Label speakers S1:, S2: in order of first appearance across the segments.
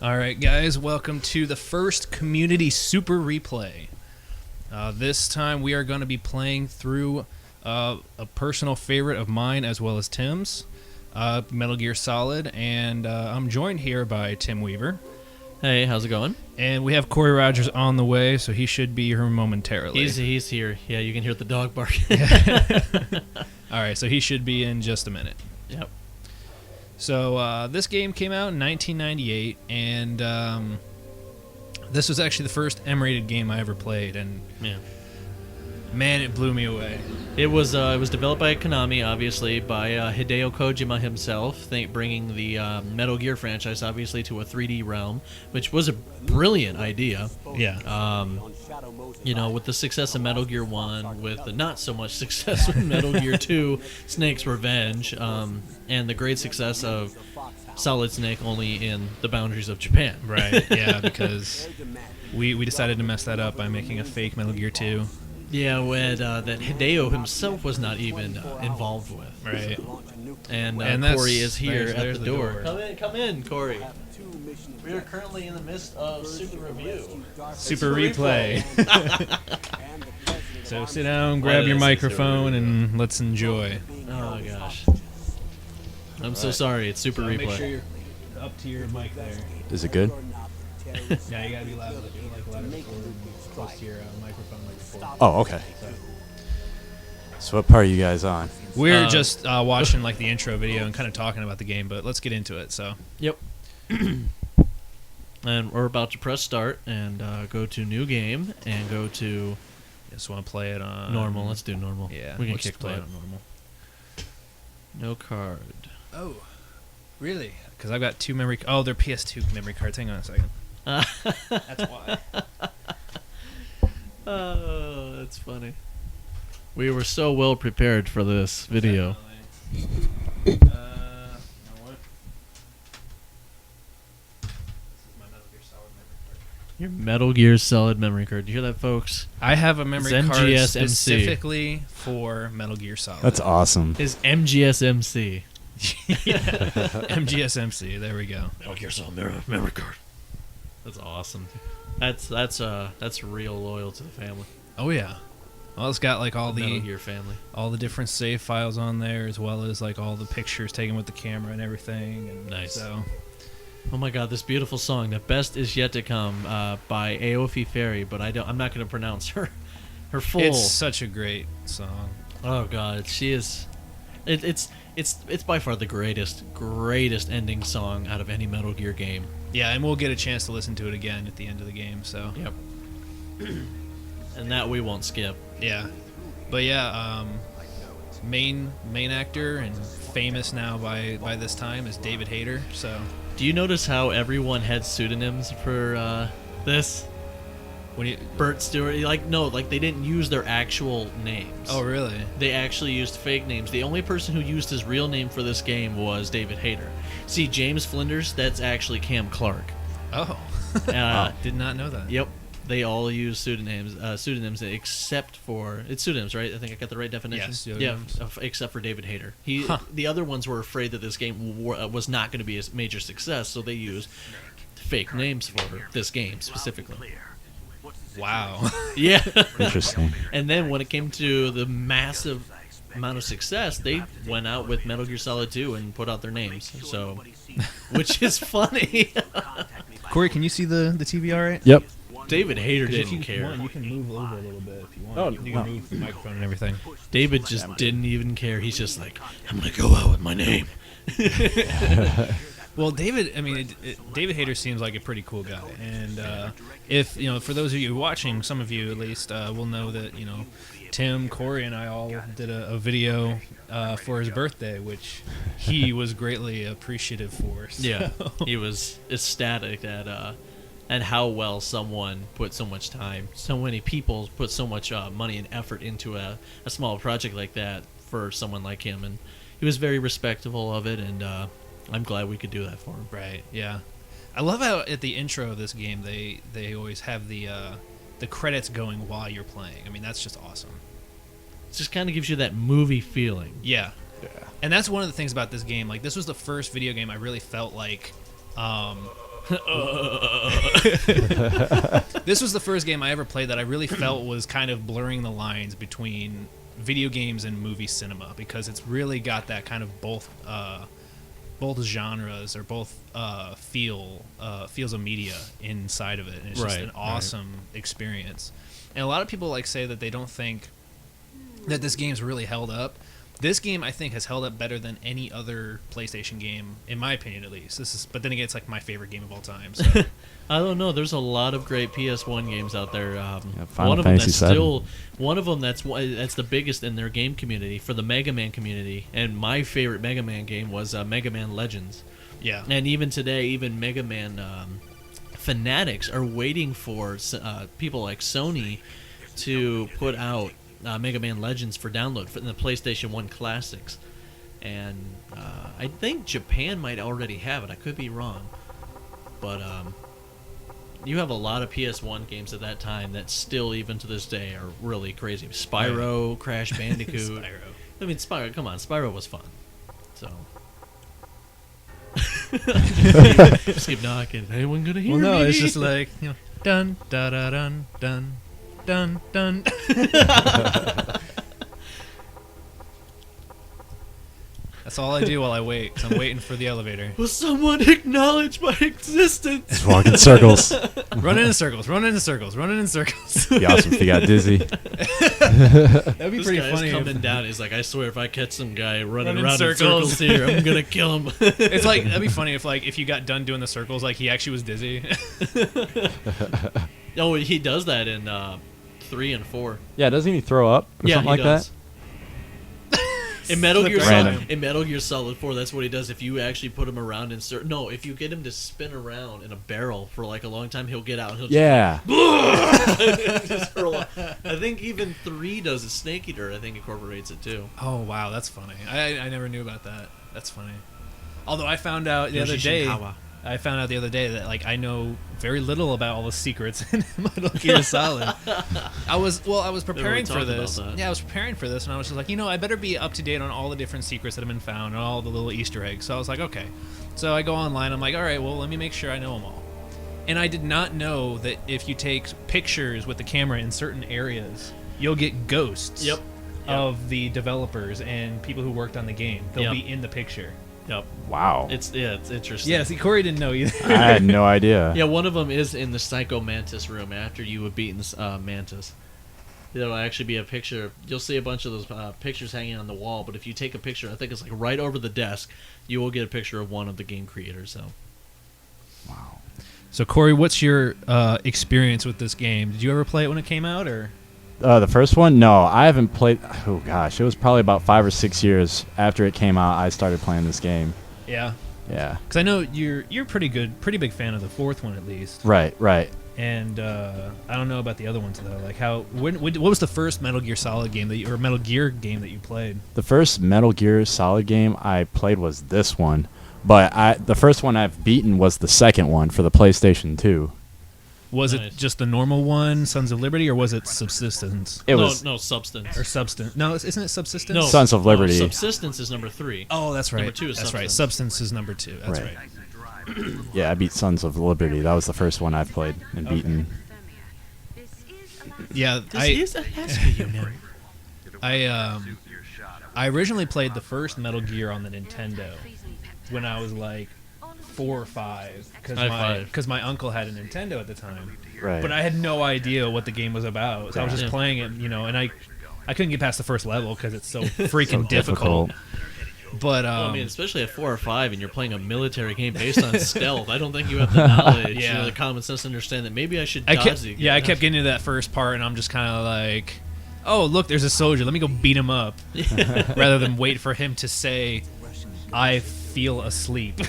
S1: Alright guys, welcome to the first Community Super Replay. This time we are going to be playing through a personal favorite of mine as well as Tim's, Metal Gear Solid, and I'm joined here by Tim Weaver.
S2: Hey, how's it going?
S1: And we have Corey Rogers on the way, so he should be here momentarily.
S2: He's here. Yeah, you can hear the dog barking.
S1: Alright, so he should be in just a minute.
S2: Yep.
S1: So this game came out in 1998, and this was actually the first M-rated game I ever played, and
S2: Yeah.
S1: man, it blew me away.
S2: It was developed by Konami, obviously, by Hideo Kojima himself, bringing the Metal Gear franchise, obviously, to a 3D realm, which was a brilliant idea.
S1: Yeah.
S2: You know, with the success of Metal Gear 1, with the not so much success with Metal Gear 2, Snake's Revenge, and the great success of Solid Snake only in the boundaries of Japan.
S1: Right, yeah, because we decided to mess that up by making a fake Metal Gear 2.
S2: Yeah, that Hideo himself was not even involved with.
S1: Right.
S2: And
S1: that's-
S2: Corey is here
S1: there's
S2: at the
S1: the
S2: door.
S1: door.
S2: Come in, Corey. We are currently in the midst of Super Review.
S1: Super Replay. So sit down, grab
S2: Oh,
S1: your
S2: yes,
S1: microphone, and let's enjoy.
S2: Oh gosh. I'm so sorry. It's Super Replay.
S1: Make sure you're up to your mic there.
S3: Is it good?
S1: Yeah, you gotta be loud, louder close to your microphone like before.
S3: Oh, okay. So what part are you guys on?
S1: We're just watching like the intro video and kind of talking about the game, but let's get into it. So.
S2: Yep. And we're about to press start and go to new game and go to
S1: Just want to play it on
S2: normal. Let's do normal.
S1: Yeah,
S2: we can
S1: let's
S2: kick
S1: play
S2: play
S1: it on normal.
S2: No card.
S1: Oh, really? Because I've got two memory. Oh, they're PS2 memory cards. Hang on a second. That's why.
S2: Oh, that's funny. We were so well prepared for this video.
S1: You know what? This is my Metal Gear Solid memory card.
S2: Your Metal Gear Solid memory card. Do you hear that, folks?
S1: I have a memory
S2: It's
S1: card
S2: MGS
S1: specifically for Metal Gear Solid.
S3: That's awesome.
S2: Is MGS-MC.
S1: MGS-MC. There we go.
S2: Metal Gear Solid memory card. That's awesome. That's real loyal to the family.
S1: Oh yeah. Well, it's got like all
S2: Metal
S1: the
S2: Gear family.
S1: all the different save files on there, as well as like all the pictures taken with the camera and everything. And
S2: Nice.
S1: So.
S2: Oh my God, this beautiful song, "The Best Is Yet to Come," by Aofi Ferry, but I'm not going to pronounce her full.
S1: It's such a great song.
S2: Oh God, she is. It's by far the greatest ending song out of any Metal Gear game.
S1: Yeah, and we'll get a chance to listen to it again at the end of the game. So.
S2: Yep. And that we won't skip.
S1: Yeah, but yeah, main actor and famous now by this time is David Hayter. So.
S2: Do you notice how everyone had pseudonyms for this?
S1: What do you?
S2: Bert Stewart, they didn't use their actual names.
S1: Oh, really?
S2: They actually used fake names. The only person who used his real name for this game was David Hayter. See, James Flinders, that's actually Cam Clark.
S1: Oh, did not know that.
S2: Yep. They all use pseudonyms except for... It's pseudonyms, right? I think I got the right definition?
S1: Yes,
S2: yeah,
S1: pseudonyms.
S2: except for David Hayter. The other ones were afraid that this game was not going to be a major success, so they used fake names for this game specifically.
S1: Wow.
S2: Yeah.
S3: Interesting.
S2: And then when it came to the massive amount of success, they went out with Metal Gear Solid 2 and put out their names. So, which is funny.
S1: Corey, can you see the TV all right?
S3: Yep.
S2: David Hayter
S1: If
S2: didn't
S1: you
S2: care.
S1: want, you can move over a little bit if you want.
S3: Oh,
S1: you
S3: wow.
S1: can move the microphone and everything.
S2: David just didn't even care. He's just like, I'm going to go out with my name.
S1: Well, David, I mean, David Hayter seems like a pretty cool guy, and if for those of you watching, some of you at least will know that Tim, Corey, and I all did a video for his birthday, which he was greatly appreciative for. So.
S2: Yeah, he was ecstatic at how well someone put so much time, so many people put so much money and effort into a small project like that for someone like him, and he was very respectful of it, and I'm glad we could do that for him.
S1: Right. Yeah. I love how at the intro of this game they always have the credits going while you're playing. I mean, that's just awesome.
S2: It just kind of gives you that movie feeling.
S1: Yeah. And that's one of the things about this game. Like, this was the first video game I really felt like This was the first game I ever played that I really felt was kind of blurring the lines between video games and movie cinema, because it's really got that kind of both genres or both feels of media inside of it, and it's just an awesome experience. And a lot of people like say that they don't think that this game's really held up. This game, I think, has held up better than any other PlayStation game, in my opinion, at least. But then again, it's like my favorite game of all time. So.
S2: I don't know. There's a lot of great PS1 games out there.
S3: Final Fantasy VII.
S2: One of them that's the biggest in their game community, for the Mega Man community. And my favorite Mega Man game was Mega Man Legends.
S1: Yeah.
S2: And even today, even Mega Man fanatics are waiting for people like Sony to put out Mega Man Legends for download in the PlayStation 1 Classics. And I think Japan might already have it. I could be wrong. But you have a lot of PS1 games at that time that still, even to this day, are really crazy. Spyro, Crash Bandicoot.
S1: Spyro.
S2: I mean, Spyro, come on. Spyro was fun. So... just keep knocking. Anyone gonna hear me?
S1: Well, no, it's just like, dun, da, da, dun, dun, dun, dun. That's all I do while I wait, 'cause I'm waiting for the elevator.
S2: Will someone acknowledge my existence?
S3: Just walk in circles.
S1: Running in circles, running in circles, running in circles.
S3: Be awesome if you got dizzy.
S1: That'd be
S2: This
S1: pretty
S2: guy's
S1: funny.
S2: coming down. He's like, I swear, if I catch some guy running
S1: Running
S2: around in
S1: circles.
S2: circles here, I'm gonna kill him.
S1: It's like, that'd be funny if you got done doing the circles, like he actually was dizzy.
S2: Oh, he does that in 3 and 4.
S3: Yeah, doesn't he throw up or something
S2: he
S3: like
S2: does.
S3: that?
S2: In Metal Gear
S3: Random.
S2: Solid, in Metal Gear Solid 4, that's what he does. If you actually put him around in if you get him to spin around in a barrel for like a long time, he'll get out. And he'll
S3: Yeah.
S2: just hurl up. I think even 3 does it. Snake Eater, I think, incorporates it too.
S1: Oh, wow, that's funny. I never knew about that. That's funny. Although I found out the other day that like I know very little about all the secrets in Metal Gear Solid. I was preparing for this. Yeah, I was preparing for this, and I was just like, I better be up to date on all the different secrets that have been found and all the little Easter eggs. So I was like, okay. So I go online. I'm like, all right, well, let me make sure I know them all. And I did not know that if you take pictures with the camera in certain areas, you'll get ghosts of the developers and people who worked on the game. They'll be in the picture.
S2: Yep.
S3: Wow.
S2: It's interesting.
S1: Yeah, see, Corey didn't know either.
S3: I had no idea.
S2: Yeah, one of them is in the Psycho Mantis room after you have beaten Mantis. There'll actually be a picture. You'll see a bunch of those pictures hanging on the wall, but if you take a picture, I think it's like right over the desk, you will get a picture of one of the game creators. So.
S3: Wow.
S1: So, Corey, what's your experience with this game? Did you ever play it when it came out, or?
S3: The first one? No, I haven't played. Oh gosh, it was probably about 5 or 6 years after it came out. I started playing this game.
S1: Yeah.
S3: Yeah.
S1: Because I know you're pretty big fan of the fourth one at least.
S3: Right.
S1: And I don't know about the other ones though. Like what was the first Metal Gear Solid game or Metal Gear game that you played?
S3: The first Metal Gear Solid game I played was this one, but the first one I've beaten was the second one for the PlayStation 2.
S1: Was it just the normal one, Sons of Liberty, or was it Subsistence?
S2: No, Substance.
S1: Or Substance. No, isn't it Subsistence?
S2: No,
S3: Sons of Liberty.
S2: Subsistence is number 3.
S1: Oh, that's right.
S2: Number 2 is
S1: That's
S2: Substance.
S1: right. Substance is number 2. That's
S3: Right.
S1: right.
S3: Yeah, I beat Sons of Liberty. That was the first one I've played and beaten.
S1: Yeah, I originally played the first Metal Gear on the Nintendo when I was like 4 or 5 because my uncle had a Nintendo at the time.
S3: Right.
S1: But I had no idea what the game was about. So I was just playing it, and I couldn't get past the first level because it's so freaking difficult. But
S2: well, I mean, especially at 4 or 5, and you're playing a military game based on stealth. I don't think you have the knowledge, the common sense to understand that maybe I should dodge the.
S1: I kept getting to that first part, and I'm just kind of like, oh, look, there's a soldier. Let me go beat him up, rather than wait for him to say, I feel asleep.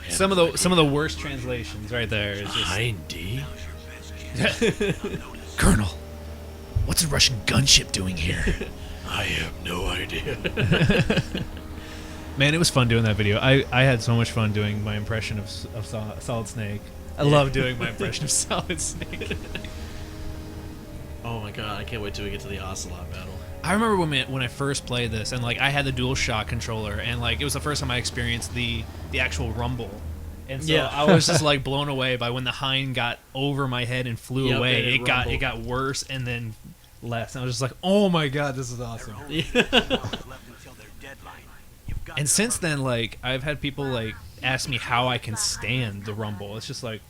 S1: Some of the worst translations right there. Is just,
S2: Hindy.
S1: Colonel, what's a Russian gunship doing here?
S2: I have no idea.
S1: Man, it was fun doing that video. I had so much fun doing my impression of Solid Snake. I love doing my impression of Solid Snake.
S2: Oh my god, I can't wait till we get to the Ocelot battle.
S1: I remember when I first played this, and like I had the DualShock controller, and like it was the first time I experienced the actual rumble, and so
S2: Yeah.
S1: I was just like blown away by when the hind got over my head and flew
S2: Yep,
S1: away.
S2: and it rumbled.
S1: It got worse and then less. And I was just like, oh my god, this is awesome. And since then, like I've had people like ask me how I can stand the rumble. It's just like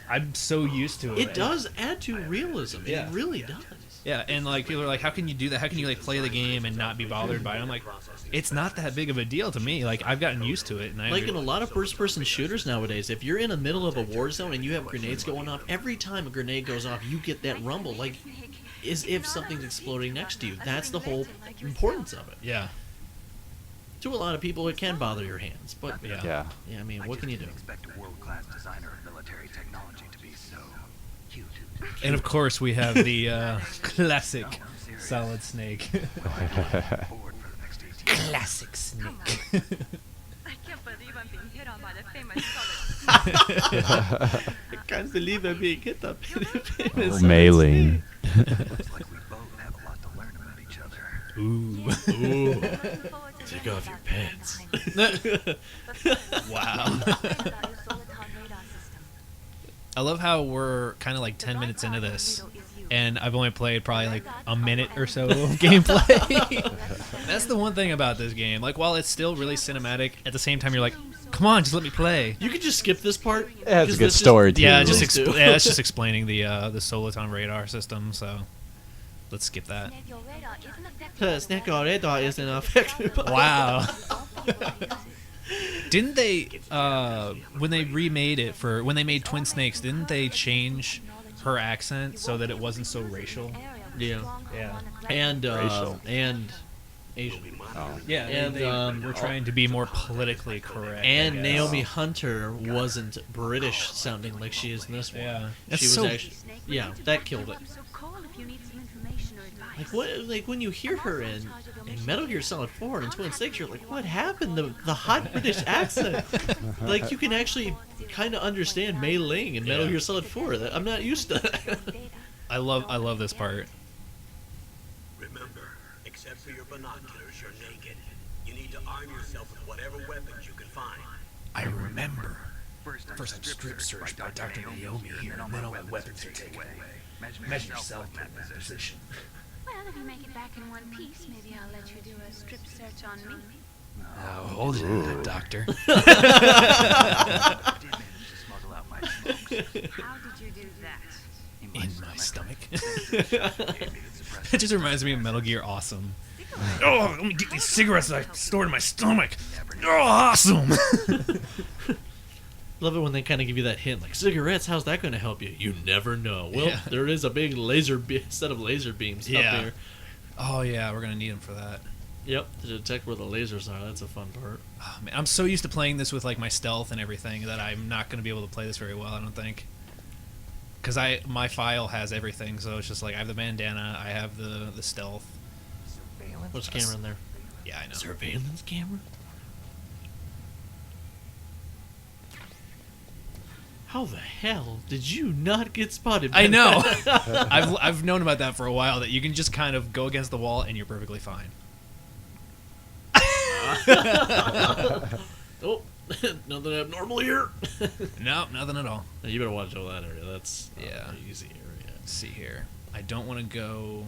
S1: I'm so used to it.
S2: It does add to realism.
S1: Yeah.
S2: It really does.
S1: Yeah, and like people are like, how can you do that? How can you like play the game and not be bothered by it? I'm like, it's not that big of a deal to me. Like I've gotten used to it, and
S2: Like in a lot of first-person shooters nowadays, if you're in the middle of a war zone and you have grenades going off, every time a grenade goes off, you get that rumble, like as if something's exploding next to you. That's the whole importance of it.
S1: yeah.
S2: To a lot of people, it can bother your hands, but
S3: Yeah.
S2: yeah, I mean, what can you do?
S4: Expect a world-class designer of military technology to be so cute.
S1: And of course, we have the classic Solid Snake.
S4: Forward for the next 18 months.
S1: Classic Snake.
S5: I can't believe I'm being hit on by the famous solid.
S2: I can't believe I'm being hit up.
S3: Mailing.
S4: Looks like we both have a lot to learn about each other.
S1: Ooh.
S2: Take off your pants.
S1: Wow. I love how we're kind of like 10 minutes into this, and I've only played probably like a minute or so of gameplay. That's the one thing about this game. Like, while it's still really cinematic, at the same time you're like, come on, just let me play.
S2: You could just skip this part.
S3: It has a
S2: 'cause
S3: good
S2: this
S3: story too.
S1: Yeah,
S2: Please
S1: just
S2: do.
S1: it's just explaining the Soliton radar system. So let's skip that.
S2: Snake radar isn't affected by...
S1: Wow. Didn't they when they remade it when they made Twin Snakes? Didn't they change her accent so that it wasn't so racial?
S2: Yeah.
S1: Yeah.
S2: And
S3: Racial.
S2: and Asian.
S1: Yeah,
S2: And,
S1: we're trying to be more politically correct. I
S2: And
S1: guess.
S2: Naomi Hunter wasn't British sounding like she is in this one.
S1: Yeah.
S2: She
S1: That's
S2: was
S1: so-
S2: actually, yeah, that killed it.
S5: I'm so cool if you need some information or advice.
S2: Like what? Like when you hear her in Metal Gear Solid 4 and Twin Snakes, you're like, what happened? The hot British accent. Like you can actually kind of understand Mei Ling in Metal
S1: Yeah.
S2: Gear Solid 4. That I'm not used to that.
S1: I love this part.
S6: Remember, except for your binoculars, you're naked. You need to arm yourself with whatever weapons you can find.
S1: I remember.
S4: First,
S1: I'm strip searched by Dr. Naomi here, and then all my weapons are taken away. Imagine yourself in that position.
S5: Well, if you make it back in one piece, maybe I'll let you do a strip search on me.
S1: Oh, hold it, Doctor.
S4: did manage to smuggle out my smokes.
S5: How did you do that?
S1: In my stomach.
S4: Gave me the suppressor.
S1: It just reminds me of Metal Gear Awesome. Oh, let me get these cigarettes that I stored in my stomach. Oh, awesome.
S2: Love it when they kind of give you that hint, like cigarettes. How's that going to help you? You never know. Well,
S1: Yeah.
S2: there is a big set of laser beams
S1: Yeah.
S2: up there.
S1: Oh yeah, we're gonna need them for that.
S2: Yep, to detect where the lasers are. That's a fun part.
S1: Oh, man, I'm so used to playing this with like my stealth and everything that I'm not gonna be able to play this very well. I don't think. Cause my file has everything, so it's just like I have the bandana, I have the stealth.
S2: What's the camera in there?
S1: Yeah, I know.
S2: Surveillance camera? How the hell did you not get spotted?
S1: I
S2: by
S1: know.
S2: that?
S1: I've known about that for a while. That you can just kind of go against the wall and you're perfectly fine.
S2: Oh, nothing abnormal here.
S1: No, nothing at all.
S2: You better watch all that area. That's not
S1: Yeah.
S2: an easy area.
S1: Let's see here. I don't want to go,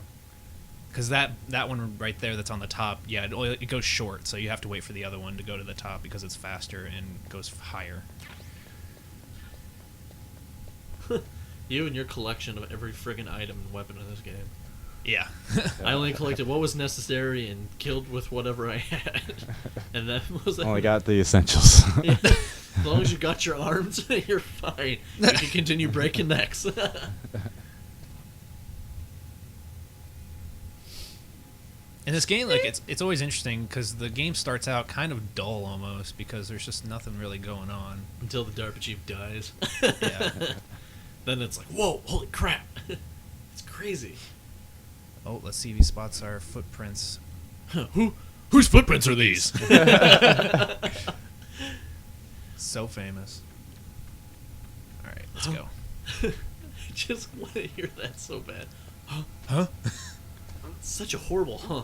S1: because that one right there that's on the top, yeah, it goes short, so you have to wait for the other one to go to the top because it's faster and goes higher.
S2: You and your collection of every friggin' item and weapon in this game.
S1: Yeah.
S2: I only collected what was necessary and killed with whatever I had. And that was
S3: Only got the essentials.
S2: Yeah. As long as you got your arms, you're fine. You can continue breaking necks.
S1: In this game, like it's always interesting because the game starts out kind of dull almost because there's just nothing really going on.
S2: Until the DARPA chief dies.
S1: Yeah.
S2: Then it's like, whoa, holy crap. It's crazy.
S1: Oh, let's see if he spots our footprints.
S2: Whose footprints are these?
S1: So famous. All right, let's go.
S2: I just want to hear that so bad.
S1: Huh?
S2: Such a horrible huh.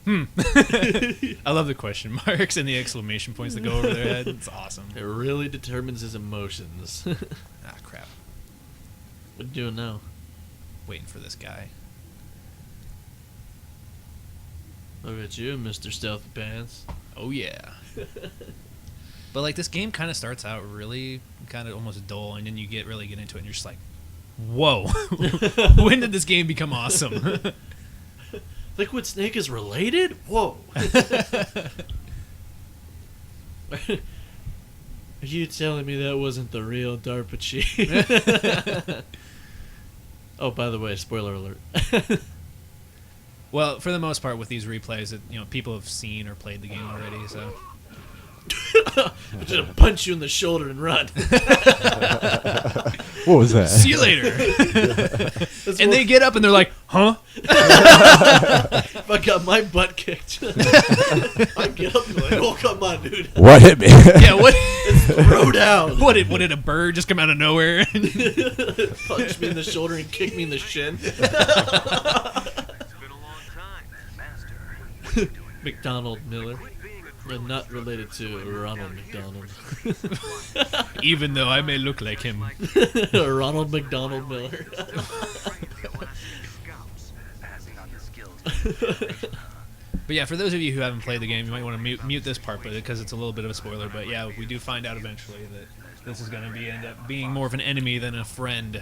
S1: I love the question marks and the exclamation points that go over their head. It's awesome.
S2: It really determines his emotions.
S1: Ah, crap.
S2: What are you doing now?
S1: Waiting for this guy.
S2: Look at you, Mr. Stealthy Pants.
S1: Oh, yeah. But, like, this game kind of starts out really kind of almost dull, and then you really get into it, and you're just like, whoa. When did this game become awesome?
S2: Liquid Snake is related? Whoa. Are you telling me that wasn't the real DARPA chief? Oh, by the way, spoiler alert.
S1: Well, for the most part, with these replays, people have seen or played the game already, so...
S2: I'm just gonna punch you in the shoulder and run.
S3: What was that?
S1: See you later. And they get up and they're like, huh?
S2: If I got my butt kicked, I get up and be like, oh, come on, dude.
S3: What hit me?
S1: Yeah, what?
S2: Throw down.
S1: What did a bird just come out of nowhere?
S2: Punch me in the shoulder and kick me in the shin.
S4: It's been a long time, Master. What are you doing?
S2: McDonald Miller.
S4: Quit being a
S2: I'm
S4: criminal.
S2: not related to Ronald McDonald.
S1: Even though I may look like him.
S2: Ronald McDonald Miller.
S4: Scouts, passing on the skills.
S1: But yeah, for those of you who haven't played the game, you might want to mute this part because it's a little bit of a spoiler. But yeah, we do find out eventually that this is going to end up being more of an enemy than a friend.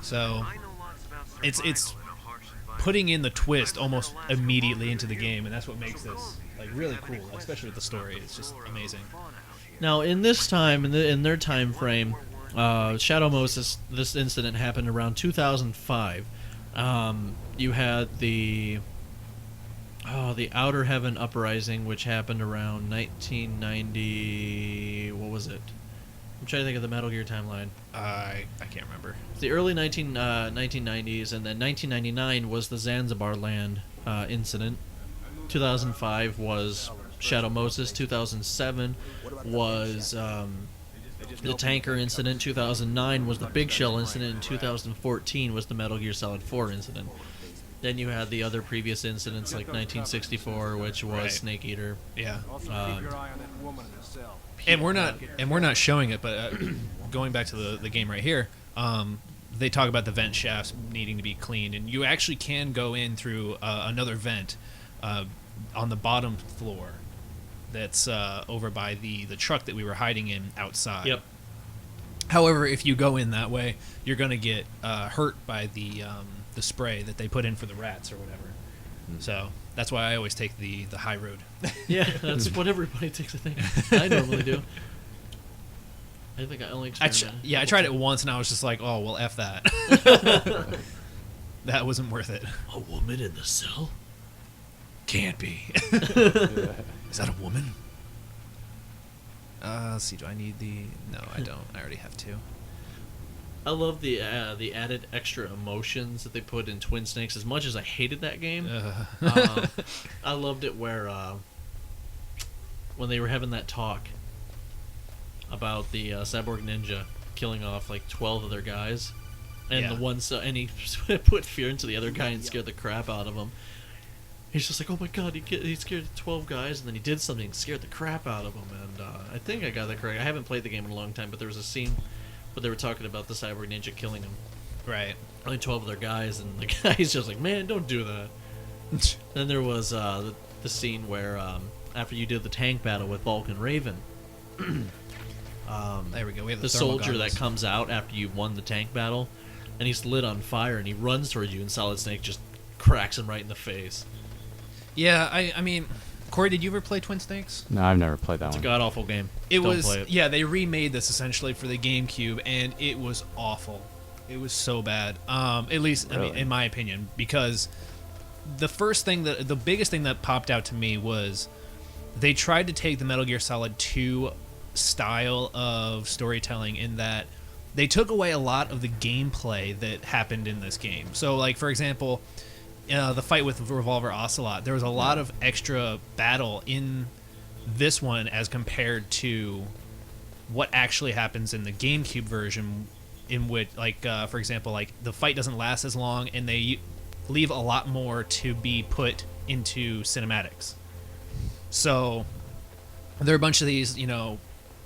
S1: So
S4: I know lots about
S1: it's
S4: survival in a harsh environment.
S1: putting in the twist almost immediately into the game, and that's what makes this like really cool, especially with the story. It's just amazing.
S2: Now, in this time, in their time frame, Shadow Moses, this incident happened around 2005. You had the Outer Heaven Uprising, which happened around 1990. What was it? I'm trying to think of the Metal Gear timeline.
S1: I can't remember.
S2: It's the early 1990s, and then 1999 was the Zanzibar land incident. 2005 was Shadow Moses. 2007 was the tanker incident. 2009 was the Big Shell incident. And 2014 was the Metal Gear Solid 4 incident. Then you had the other previous incidents like 1964, which was
S1: Right.
S2: Snake Eater.
S1: Yeah.
S2: Um,
S1: And we're not showing it, but going back to the game right here, they talk about the vent shafts needing to be cleaned, and you actually can go in through another vent on the bottom floor. That's over by the truck that we were hiding in outside.
S2: Yep.
S1: However, if you go in that way, you're going to get hurt by the spray that they put in for the rats or whatever. So that's why I always take the high road.
S2: Yeah, that's what everybody takes, I think. I normally do. I think I only experimented.
S1: I tried it once and I was just like, oh, well, F that. That wasn't worth it.
S2: A woman in the cell?
S1: Can't be. Is that a woman? Let's see, do I need the... No, I don't. I already have two.
S2: I love the added extra emotions that they put in Twin Snakes. As much as I hated that game, I loved it where when they were having that talk about the Cyberg Ninja killing off like 12 of their guys, and
S1: Yeah.
S2: the one and he put fear into the other guy and scared the crap out of him. He's just like, oh my god, he scared 12 guys, and then he did something and scared the crap out of them. And I think I got that correct. I haven't played the game in a long time, but there was a scene where they were talking about the Cyberg Ninja killing him.
S1: Right.
S2: Only 12 of their guys, and the guy's just like, man, don't do that. Then there was the scene where after you did the tank battle with Vulcan Raven,
S1: There we go. We have
S2: the
S1: thermal
S2: soldier
S1: goggles.
S2: that comes out after you won the tank battle, and he's lit on fire, and he runs towards you, and Solid Snake just cracks him right in the face.
S1: Yeah, I mean, Corey, did you ever play Twin Snakes?
S3: No, I've never played that
S2: It's a
S3: one.
S2: god-awful game.
S1: It
S2: Don't
S1: was,
S2: play it.
S1: yeah, they remade this essentially for the GameCube, and it was awful. It was so bad. At least, I mean,
S3: Really?
S1: in my opinion, because the biggest thing that popped out to me was they tried to take the Metal Gear Solid 2 style of storytelling in that they took away a lot of the gameplay that happened in this game. So, like, for example, the fight with Revolver Ocelot, there was a lot of extra battle in this one as compared to what actually happens in the GameCube version, in which, like, for example, like the fight doesn't last as long, and they leave a lot more to be put into cinematics. So there are a bunch of these, you know,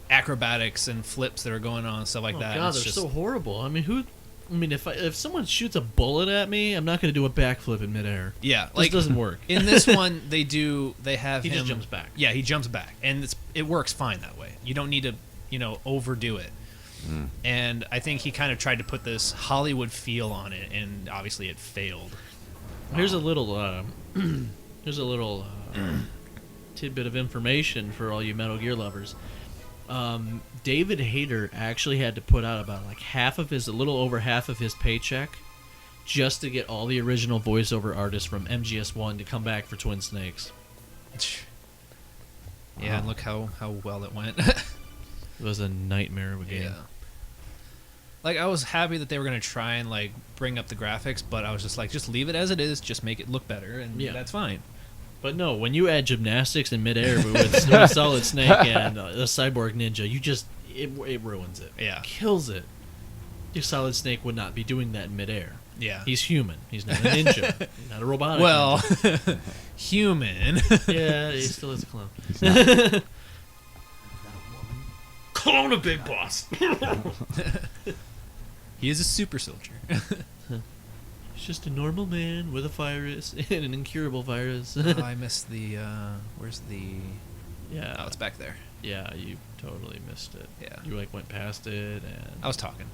S1: acrobatics and flips that are going on and stuff like that.
S2: God,
S1: It's
S2: they're
S1: just,
S2: so horrible. I mean, if someone shoots a bullet at me, I'm not going to do a backflip in midair.
S1: yeah,
S2: This
S1: like
S2: doesn't work.
S1: in this one, they have
S2: He
S1: him
S2: just jumps back.
S1: Yeah, he jumps back, and it works fine that way. You don't need to, you know, overdo it. And I think he kind of tried to put this Hollywood feel on it, and obviously it failed.
S2: Here's a little tidbit of information for all you Metal Gear lovers. David Hayter actually had to put out about like a little over half of his paycheck just to get all the original voiceover artists from MGS1 to come back for Twin Snakes.
S1: Yeah, and look how well it went.
S2: It was a nightmare of a game.
S1: Yeah. Like, I was happy that they were going to try and, like, bring up the graphics, but I was just like, just leave it as it is, just make it look better, and that's fine.
S2: But no, when you add gymnastics in midair with Solid Snake and the Cyborg Ninja, it ruins it.
S1: Yeah.
S2: Kills it. Your Solid Snake would not be doing that in midair.
S1: Yeah.
S2: He's human. He's not a ninja. He's not a robotic
S1: Well,
S2: ninja.
S1: human.
S2: Yeah, he still is a clone.
S1: Clone a big boss. He is a super soldier.
S2: He's just a normal man with a virus and an incurable virus.
S1: Oh, I missed the, where's the...
S2: Yeah.
S1: Oh, it's back there.
S2: Yeah, you totally missed it.
S1: Yeah.
S2: You like went past it and
S1: I was talking.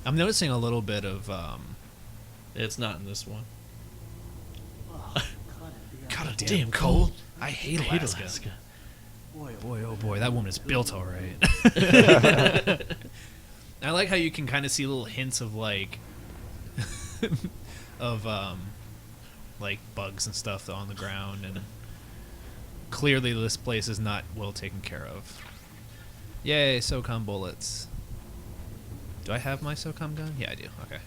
S1: I'm noticing a little bit of,
S2: it's not in this one.
S1: God
S2: damn cold.
S1: I hate Alaska. Boy, oh boy, that woman is built all right. I like how you can kind of see little hints of like like bugs and stuff on the ground, and clearly this place is not well taken care of. Yay, SOCOM bullets. Do I have my SOCOM gun? Yeah, I do. Okay.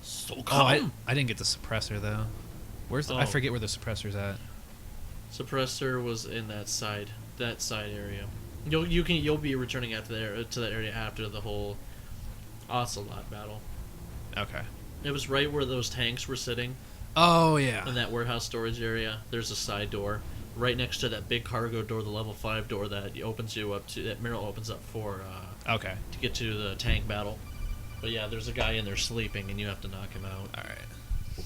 S2: SOCOM.
S1: Oh, I didn't get the suppressor though. Where's the, I
S2: Oh.
S1: forget where the suppressor's at.
S2: Suppressor was in that side area. You'll be returning after there to that area after the whole Ocelot battle.
S1: Okay.
S2: It was right where those tanks were sitting
S1: Oh yeah.
S2: in that warehouse storage area. There's a side door right next to that big cargo door, the level 5 door that opens you up to that Merrill opens up for
S1: Okay.
S2: to get to the tank battle. But yeah, there's a guy in there sleeping, and you have to knock him out.
S1: All right.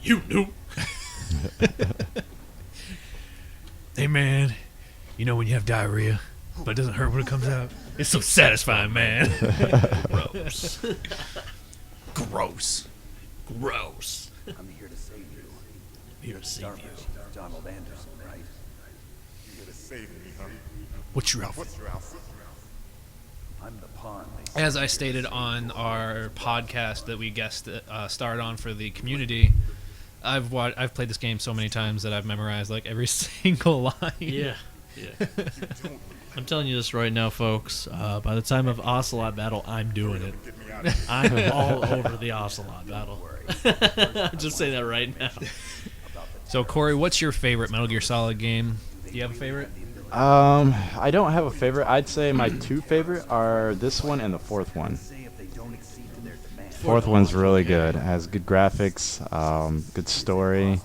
S2: You knew.
S1: Hey man, you know when you have diarrhea, but it doesn't hurt when it comes out? It's so satisfying, man.
S2: Gross.
S1: Gross.
S2: Gross.
S6: I'm here to save you.
S2: Here to save you.
S6: Donald Anderson, right?
S7: You're here to save me, huh?
S1: What's your outfit?
S7: What's your outfit?
S6: I'm the pawn. they
S1: As I stated on our podcast that we starred on for the community, I've played this game so many times that I've memorized like every single line.
S2: Yeah. I'm telling you this right now, folks. By the time of Ocelot battle, I'm doing it.
S7: Get me out of here.
S2: I'm all over the Ocelot battle. I'm just saying that right now.
S1: So Corey, what's your favorite Metal Gear Solid game? Do you have a favorite?
S3: I don't have a favorite. I'd say my two favorite are this one and the fourth one.
S6: say if they don't accede to their demands.
S3: Fourth one's really good. It has good graphics, good story.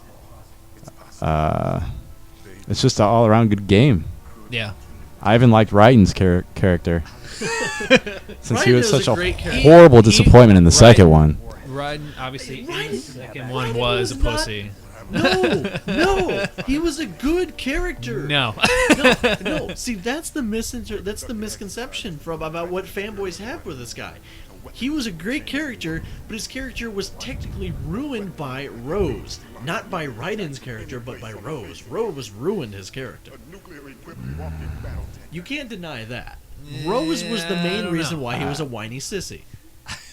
S3: It's just an all-around good game.
S1: Yeah.
S3: I even liked Raiden's character. Since he
S2: Raiden
S3: was
S2: was
S3: such
S2: a
S3: a
S2: great character.
S3: horrible disappointment in the second one.
S1: Raiden, obviously, the second
S2: Raiden
S1: one was a
S2: was not-
S1: pussy.
S2: No, he was a good character.
S1: No.
S2: No. See, that's the misconception about what fanboys have with this guy. He was a great character, but his character was technically ruined by Rose, not by Raiden's character, but by Rose. Rose ruined his character.
S7: A nuclear equipped walking battle tank.
S2: You can't deny that. Rose was the
S1: Yeah, I
S2: main
S1: don't
S2: reason
S1: know.
S2: why he was a whiny sissy.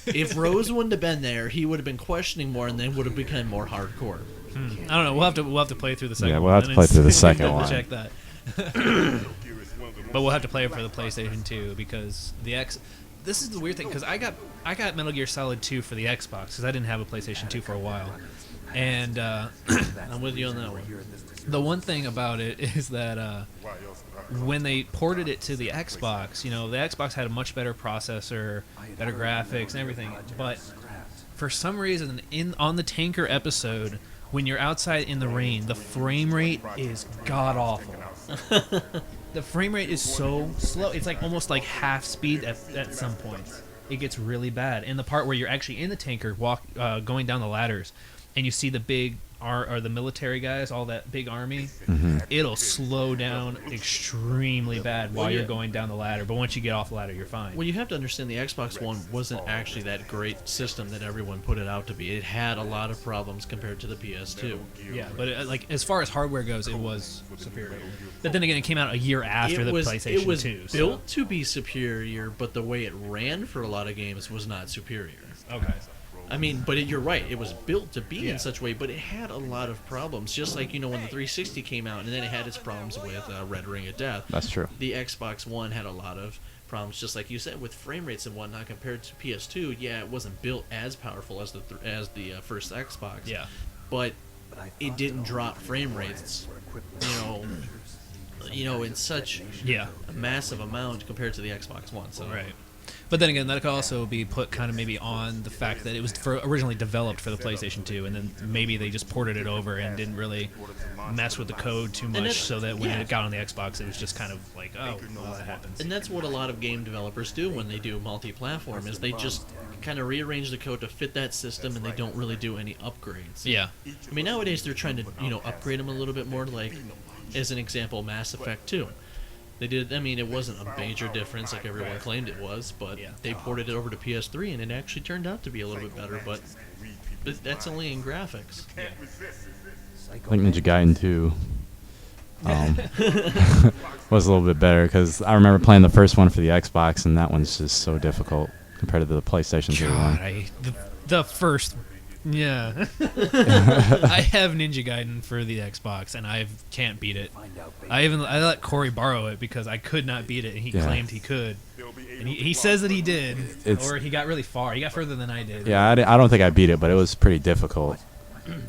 S2: If Rose wouldn't have been there, he would have been questioning more, and then would have become more hardcore.
S1: I don't know. We'll have to play through the second
S3: Yeah,
S1: one.
S3: we'll have to
S1: and
S3: play
S1: it's-
S3: through the second
S1: double
S3: one.
S1: Check that.
S7: Gear is one of the
S1: But
S7: most
S1: we'll have to play it for the PlayStation 2 because the X. This is the weird thing because I got Metal Gear Solid 2 for the Xbox because I didn't have a PlayStation 2 for a while, And
S2: I'm with you on that one.
S1: the one thing about it is that when they ported it to the Xbox, you know, the Xbox had a much better processor, better graphics, and everything. But for some reason, on the tanker episode, when you're outside in the rain, the frame rate is god awful. The frame rate is so slow; it's like almost like half speed at some points. It gets really bad. And the part where you're actually in the tanker, going down the ladders, and you see the big the military guys, all that big army, it'll slow down extremely bad while you're going down the ladder. But once you get off the ladder, you're fine.
S2: Well, you have to understand the Xbox One wasn't actually that great system that everyone put it out to be. It had a lot of problems compared to the PS2.
S1: Yeah, but like as far as hardware goes, it was superior. But then again, it came out a year after the PlayStation 2.
S2: It was built to be superior, but the way it ran for a lot of games was not superior.
S1: Okay.
S2: I mean, but you're right. It was built to be in such a way, but it had a lot of problems. Just like, you know, when the 360 came out, and then it had its problems with Red Ring of Death.
S3: That's true.
S2: The Xbox One had a lot of problems, just like you said, with frame rates and whatnot compared to PS2. Yeah, it wasn't built as powerful as the first Xbox.
S1: Yeah.
S2: But it didn't drop frame rates, you know, in such a massive amount compared to the Xbox One. So
S1: Right. But then again, that could also be put kind of maybe on the fact that it was originally developed for the PlayStation 2, and then maybe they just ported it over and didn't really mess with the code too much, so that when it got on the Xbox, it was just kind of like, oh, well, that happens.
S2: And that's what a lot of game developers do when they do multi-platform, is they just kind of rearrange the code to fit that system, and they don't really do any upgrades.
S1: Yeah.
S2: I mean, nowadays they're trying to, upgrade them a little bit more, like, as an example, Mass Effect 2. They did. I mean, it wasn't a major difference like everyone claimed it was, but they ported it over to PS3, and it actually turned out to be a little bit better. But that's only in graphics.
S3: I think Ninja Gaiden 2 was a little bit better, because I remember playing the first one for the Xbox, and that one's just so difficult compared to the PlayStation 2 one.
S1: The first. Yeah. I have Ninja Gaiden for the Xbox, and I can't beat it. I let Corey borrow it because I could not beat it, and he claimed he could. And he says that he did, or he got really far. He got further than I did.
S3: Yeah, I don't think I beat it, but it was pretty difficult.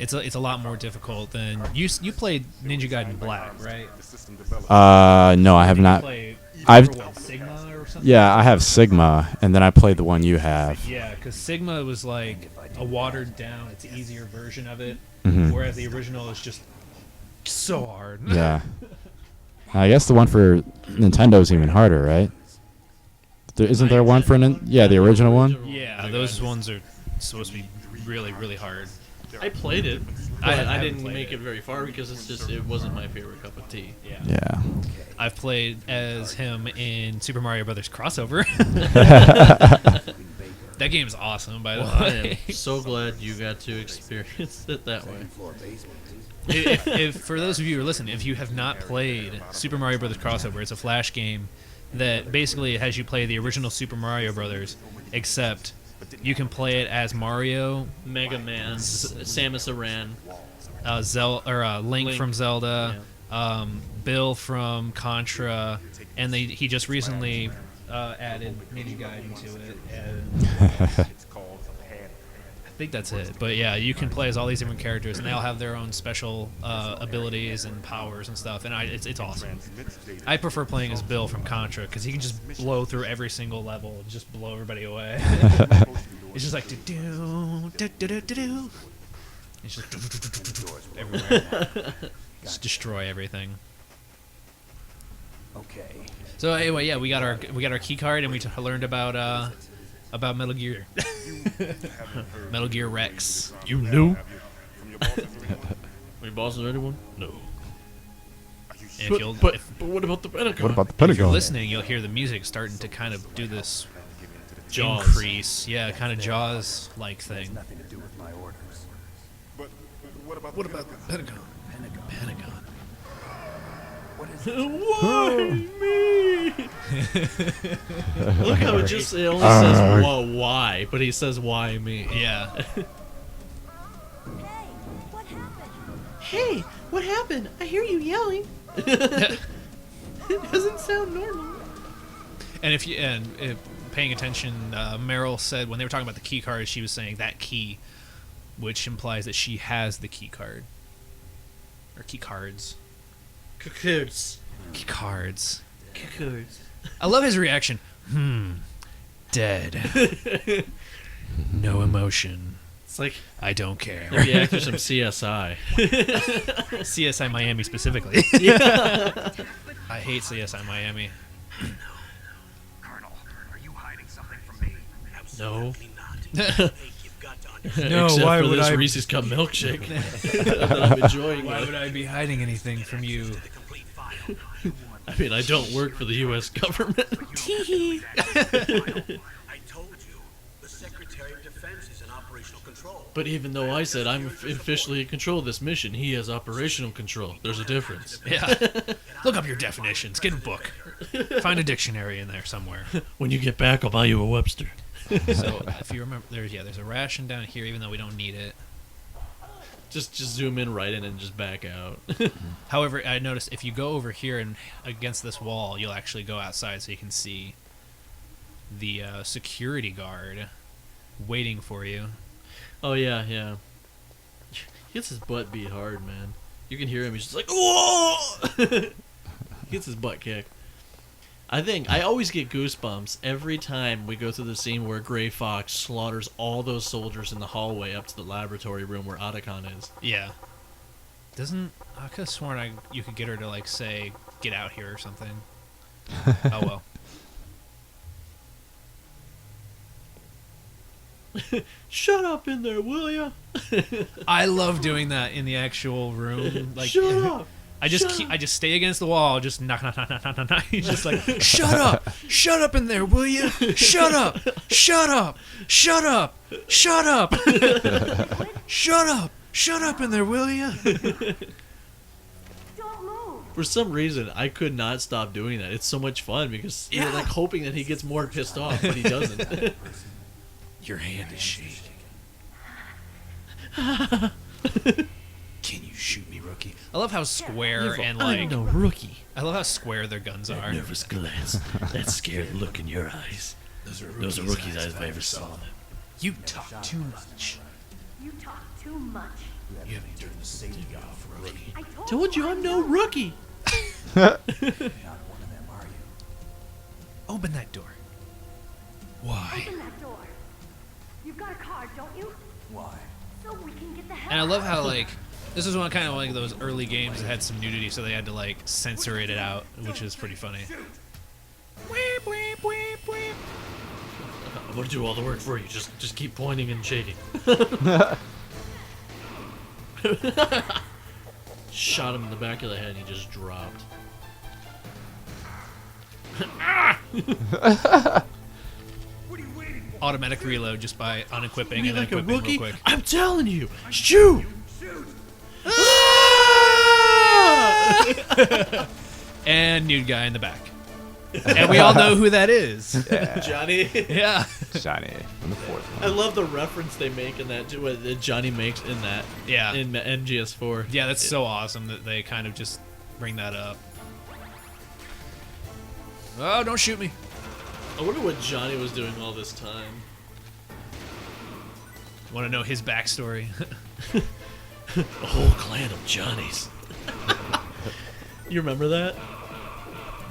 S1: It's a lot more difficult than you played Ninja Gaiden Black, right?
S3: No, I have not.
S1: Sigma or something?
S3: Yeah, I have Sigma, and then I played the one you have.
S1: Yeah, because Sigma was like a watered down, it's an easier version of it, whereas the original is just so hard.
S3: Yeah. I guess the one for Nintendo is even harder, right? Isn't there one for the original one?
S1: Yeah, those ones are supposed to be really, really hard.
S2: I played it.
S1: I
S2: I didn't
S1: played
S2: make
S1: it.
S2: it very far because it wasn't my favorite cup of tea.
S3: Yeah.
S1: I've played as him in Super Mario Brothers Crossover. That game's awesome, by the
S2: I
S1: way.
S2: am so glad you got to experience it that way.
S1: if for those of you who are listening, if you have not played Super Mario Brothers Crossover, it's a Flash game that basically has you play the original Super Mario Brothers, except you can play it as Mario,
S2: Mega Man, Samus Aran,
S1: Link from Zelda, Bill from Contra, and he just recently added Ninja Gaiden to it. And I think that's it. But yeah, you can play as all these different characters, and they all have their own special abilities and powers and stuff. And it's awesome. I prefer playing as Bill from Contra because he can just blow through every single level and just blow everybody away. It's just like do. It's just everywhere. Just destroy everything.
S6: Okay.
S1: So anyway, yeah, we got our key card, and we learned about Metal Gear. Metal Gear Rex.
S2: You knew? Were your bosses ready one? No. But what about the Pentagon?
S3: What about the
S1: If you're
S3: Pentagon?
S1: listening, you'll hear the music starting to kind of do this
S2: Jaws.
S1: increase. Yeah, kind of Jaws-like thing.
S6: Nothing to do with my orders.
S7: But what about
S1: the Pentagon? Pentagon.
S6: What is
S2: Why me? Look how it only says why, but he says why me.
S1: Yeah.
S2: Hey, what happened? I hear you yelling. It doesn't sound normal.
S1: And if paying attention, Merrill said when they were talking about the key card, she was saying that key which implies that she has the key card. Or key cards.
S2: Keycards.
S1: Key cards.
S2: Keycards.
S1: I love his reaction. Dead. No emotion.
S2: It's like
S1: I don't care.
S2: the actors from CSI.
S1: CSI Miami specifically.
S2: Yeah.
S1: I hate CSI Miami.
S4: Colonel, are you hiding something from me?
S2: No.
S6: Absolutely not. Hey, you've got to understand.
S1: No,
S2: Except
S1: why
S2: for
S1: would
S2: this
S1: I-
S2: Reese's Cup milkshake that I'm enjoying.
S1: Why would I be hiding anything from you?
S6: The complete file.
S2: I mean, I don't work for the U.S. government.
S6: I told you, the Secretary of Defense is in operational control.
S2: But even though I said I'm officially in control of this mission, he has operational control. There's a difference.
S1: Yeah. Look up your definitions. Get a book. Find a dictionary in there somewhere.
S2: When you get back, I'll buy you a Webster.
S1: So if you remember, there's a ration down here, even though we don't need it.
S2: Just zoom in right in and just back out.
S1: However, I noticed if you go over here and against this wall, you'll actually go outside so you can see the security guard waiting for you.
S2: Oh yeah, yeah. He gets his butt beat hard, man. You can hear him. He's just like, whoa! He gets his butt kicked. I always get goosebumps every time we go through the scene where Gray Fox slaughters all those soldiers in the hallway up to the laboratory room where Otacon is.
S1: Yeah. I could have sworn you could get her to like say, "Get out here" or something. Oh well.
S2: Shut up in there, will ya?
S1: I love doing that in the actual room. Like,
S2: Shut up!
S1: I just stay against the wall, just knock. He's just like, shut up in there, will you? Shut up, shut up, shut up, shut up, shut up in there, will you?
S5: Don't move.
S2: For some reason, I could not stop doing that. It's so much fun because you're like hoping that he gets more pissed off, but he doesn't.
S1: Your hand is shaking. Can you shoot me, rookie? I love how square and like
S2: I'm no rookie.
S1: I love how square their guns are.
S2: Nervous glance. That scared look in your eyes. Those are rookies' eyes if I ever saw them.
S1: You talk too much.
S5: You talk too much.
S1: You haven't turned the safety off, rookie.
S5: I
S2: Told you I'm no rookie.
S1: Open that door. Why?
S5: Open that door. You've got a card, don't you? Why? So we can get the hell
S1: And I love
S5: out.
S1: how like this is one kind of like those early games that had some nudity, so they had to like censor it out, which is pretty funny.
S2: I'm gonna do all the work for you. Just keep pointing and shaking. Shot him in the back of the head and he just dropped.
S1: Automatic reload just by unequipping
S2: Be
S1: and then
S2: like a
S1: equipping
S2: rookie?
S1: real quick.
S2: I'm telling you, shoot!
S1: And nude guy in the back. And we all know who that is.
S2: Johnny.
S1: Yeah.
S3: Johnny from the fourth
S2: I
S3: one.
S2: love the reference they make in that, what Johnny makes in that.
S1: Yeah.
S2: In MGS4.
S1: Yeah, that's so awesome that they kind of just bring that up. Oh, don't shoot me.
S2: I wonder what Johnny was doing all this time.
S1: Want to know his backstory?
S2: A whole clan of Johnnies. You remember that?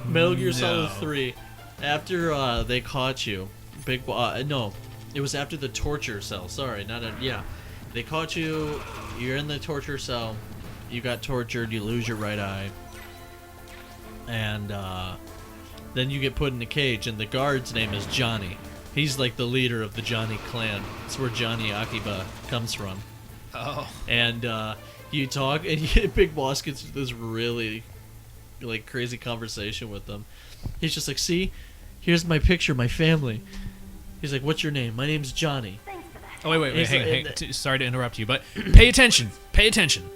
S2: Metal Gear Solid 3. After they caught you, no, it was after the torture cell. Sorry, they caught you. You're in the torture cell. You got tortured. You lose your right eye, and then you get put in a cage. And the guard's name is Johnny. He's like the leader of the Johnny clan. That's where Johnny Akiba comes from.
S1: Oh.
S2: And you talk, and Big Boss gets this really like crazy conversation with them. He's just like, see, here's my picture, my family. He's like, what's your name? My name's Johnny.
S5: Thanks for that.
S1: Oh, wait.
S2: He's
S1: Hang.
S2: like-
S1: Sorry to interrupt you, but pay attention. Pay attention.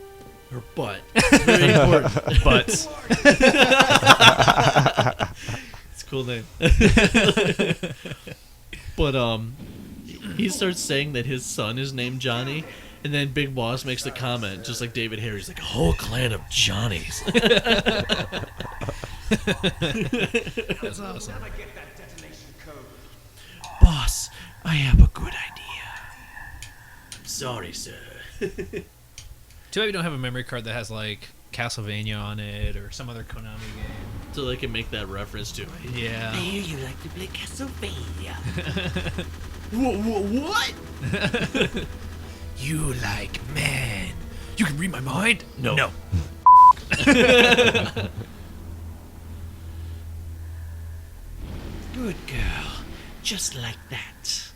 S2: Her butt. Very important.
S1: Butts.
S2: It's a cool name. But he starts saying that his son is named Johnny, and then Big Boss makes the comment, just like David Harry's like, a whole clan of Johnnies.
S1: That's awesome.
S2: Boss, I have a good idea. sorry, sir.
S1: Too bad we don't have a memory card that has like Castlevania on it or some other Konami game.
S2: So they can make that reference to it.
S1: Yeah.
S2: Hey, you like to play Castlevania? What?
S1: You like man? You can read my mind? No. No.
S2: Good girl. Just like that.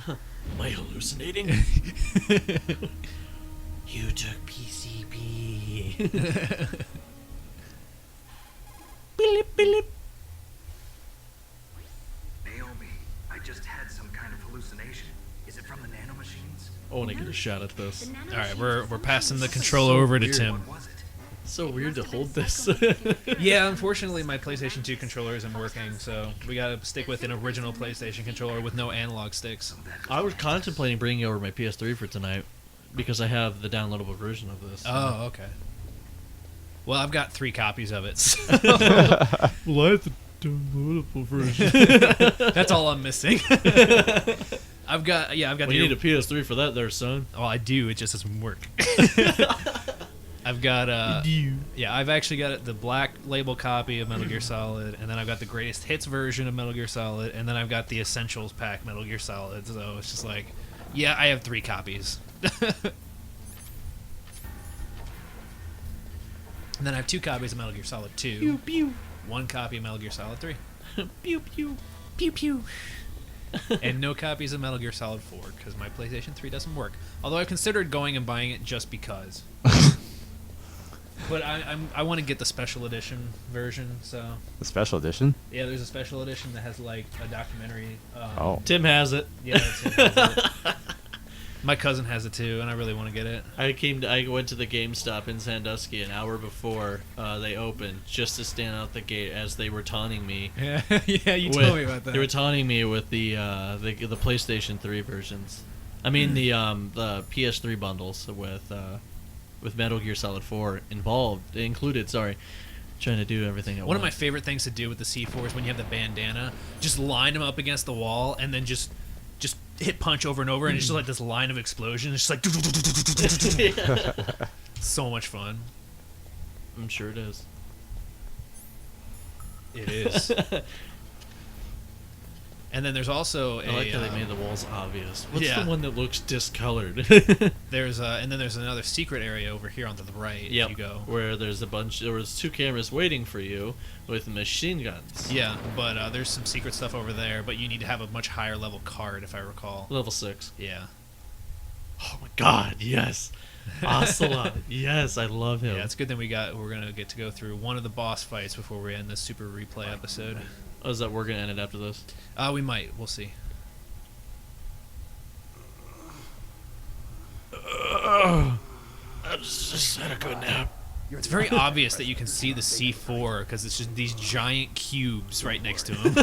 S2: Am I hallucinating? You took PCP. Bilip, bilip.
S4: Naomi, I just had some kind of hallucination. Is it from the nanomachines?
S2: I want to get a shot at this.
S1: All right, we're passing the controller over to Tim.
S4: What was it?
S2: So weird to hold this.
S1: Yeah, unfortunately, my PlayStation 2 controller isn't working, so we gotta stick with an original PlayStation controller with no analog sticks.
S2: I was contemplating bringing over my PS3 for tonight because I have the downloadable version of this.
S1: Oh, okay. Well, I've got 3 copies of it. So
S2: Well, I have the downloadable version.
S1: that's all I'm missing. I've got
S2: We
S1: the.
S2: need a PS3 for that there, son.
S1: Oh, I do. It just doesn't work. I've got I've actually got the black label copy of Metal Gear Solid, and then I've got the greatest hits version of Metal Gear Solid, and then I've got the Essentials pack Metal Gear Solid. So it's just like, yeah, I have 3 copies. And then I have 2 copies of Metal Gear Solid 2.
S2: Pew pew.
S1: 1 copy of Metal Gear Solid 3.
S2: Pew pew. Pew pew.
S1: And no copies of Metal Gear Solid 4 because my PlayStation 3 doesn't work. Although I've considered going and buying it just because. But I want to get the special edition version. So
S3: The special edition?
S1: yeah, there's a special edition that has like a documentary.
S3: Oh.
S2: Tim has it.
S1: Yeah, that's it. My cousin has it too, and I really want to get it.
S2: I went to the GameStop in Sandusky an hour before they opened just to stand out the gate as they were taunting me.
S1: Yeah, yeah, you
S2: with-
S1: told me about that.
S2: They were taunting me with the PlayStation 3 versions. I mean the PS3 bundles with Metal Gear Solid 4 included. Sorry, trying to do everything at
S1: One of my
S2: once.
S1: favorite things to do with the C4 is when you have the bandana, just line them up against the wall and then just hit punch over and over, and it's just like this line of explosion. It's just like so much fun.
S2: I'm sure it is.
S1: It is. And then there's also
S2: I like how they made the walls obvious. What's
S1: yeah.
S2: the one that looks discolored?
S1: there's and then there's another secret area over here onto the right.
S2: Yep.
S1: If you go.
S2: Where there was 2 cameras waiting for you with machine guns.
S1: Yeah, but there's some secret stuff over there. But you need to have a much higher level card, if I recall.
S2: Level 6.
S1: Yeah.
S2: Oh my God! Yes, Ocelot. Yes, I love him.
S1: Yeah, it's good that we're gonna get to go through one of the boss fights before we end this super replay episode.
S2: Oh, is that we're gonna end it after this?
S1: We might. We'll see.
S2: I just had a good nap.
S1: It's very obvious that you can see the C4 because it's just these giant cubes right next to him.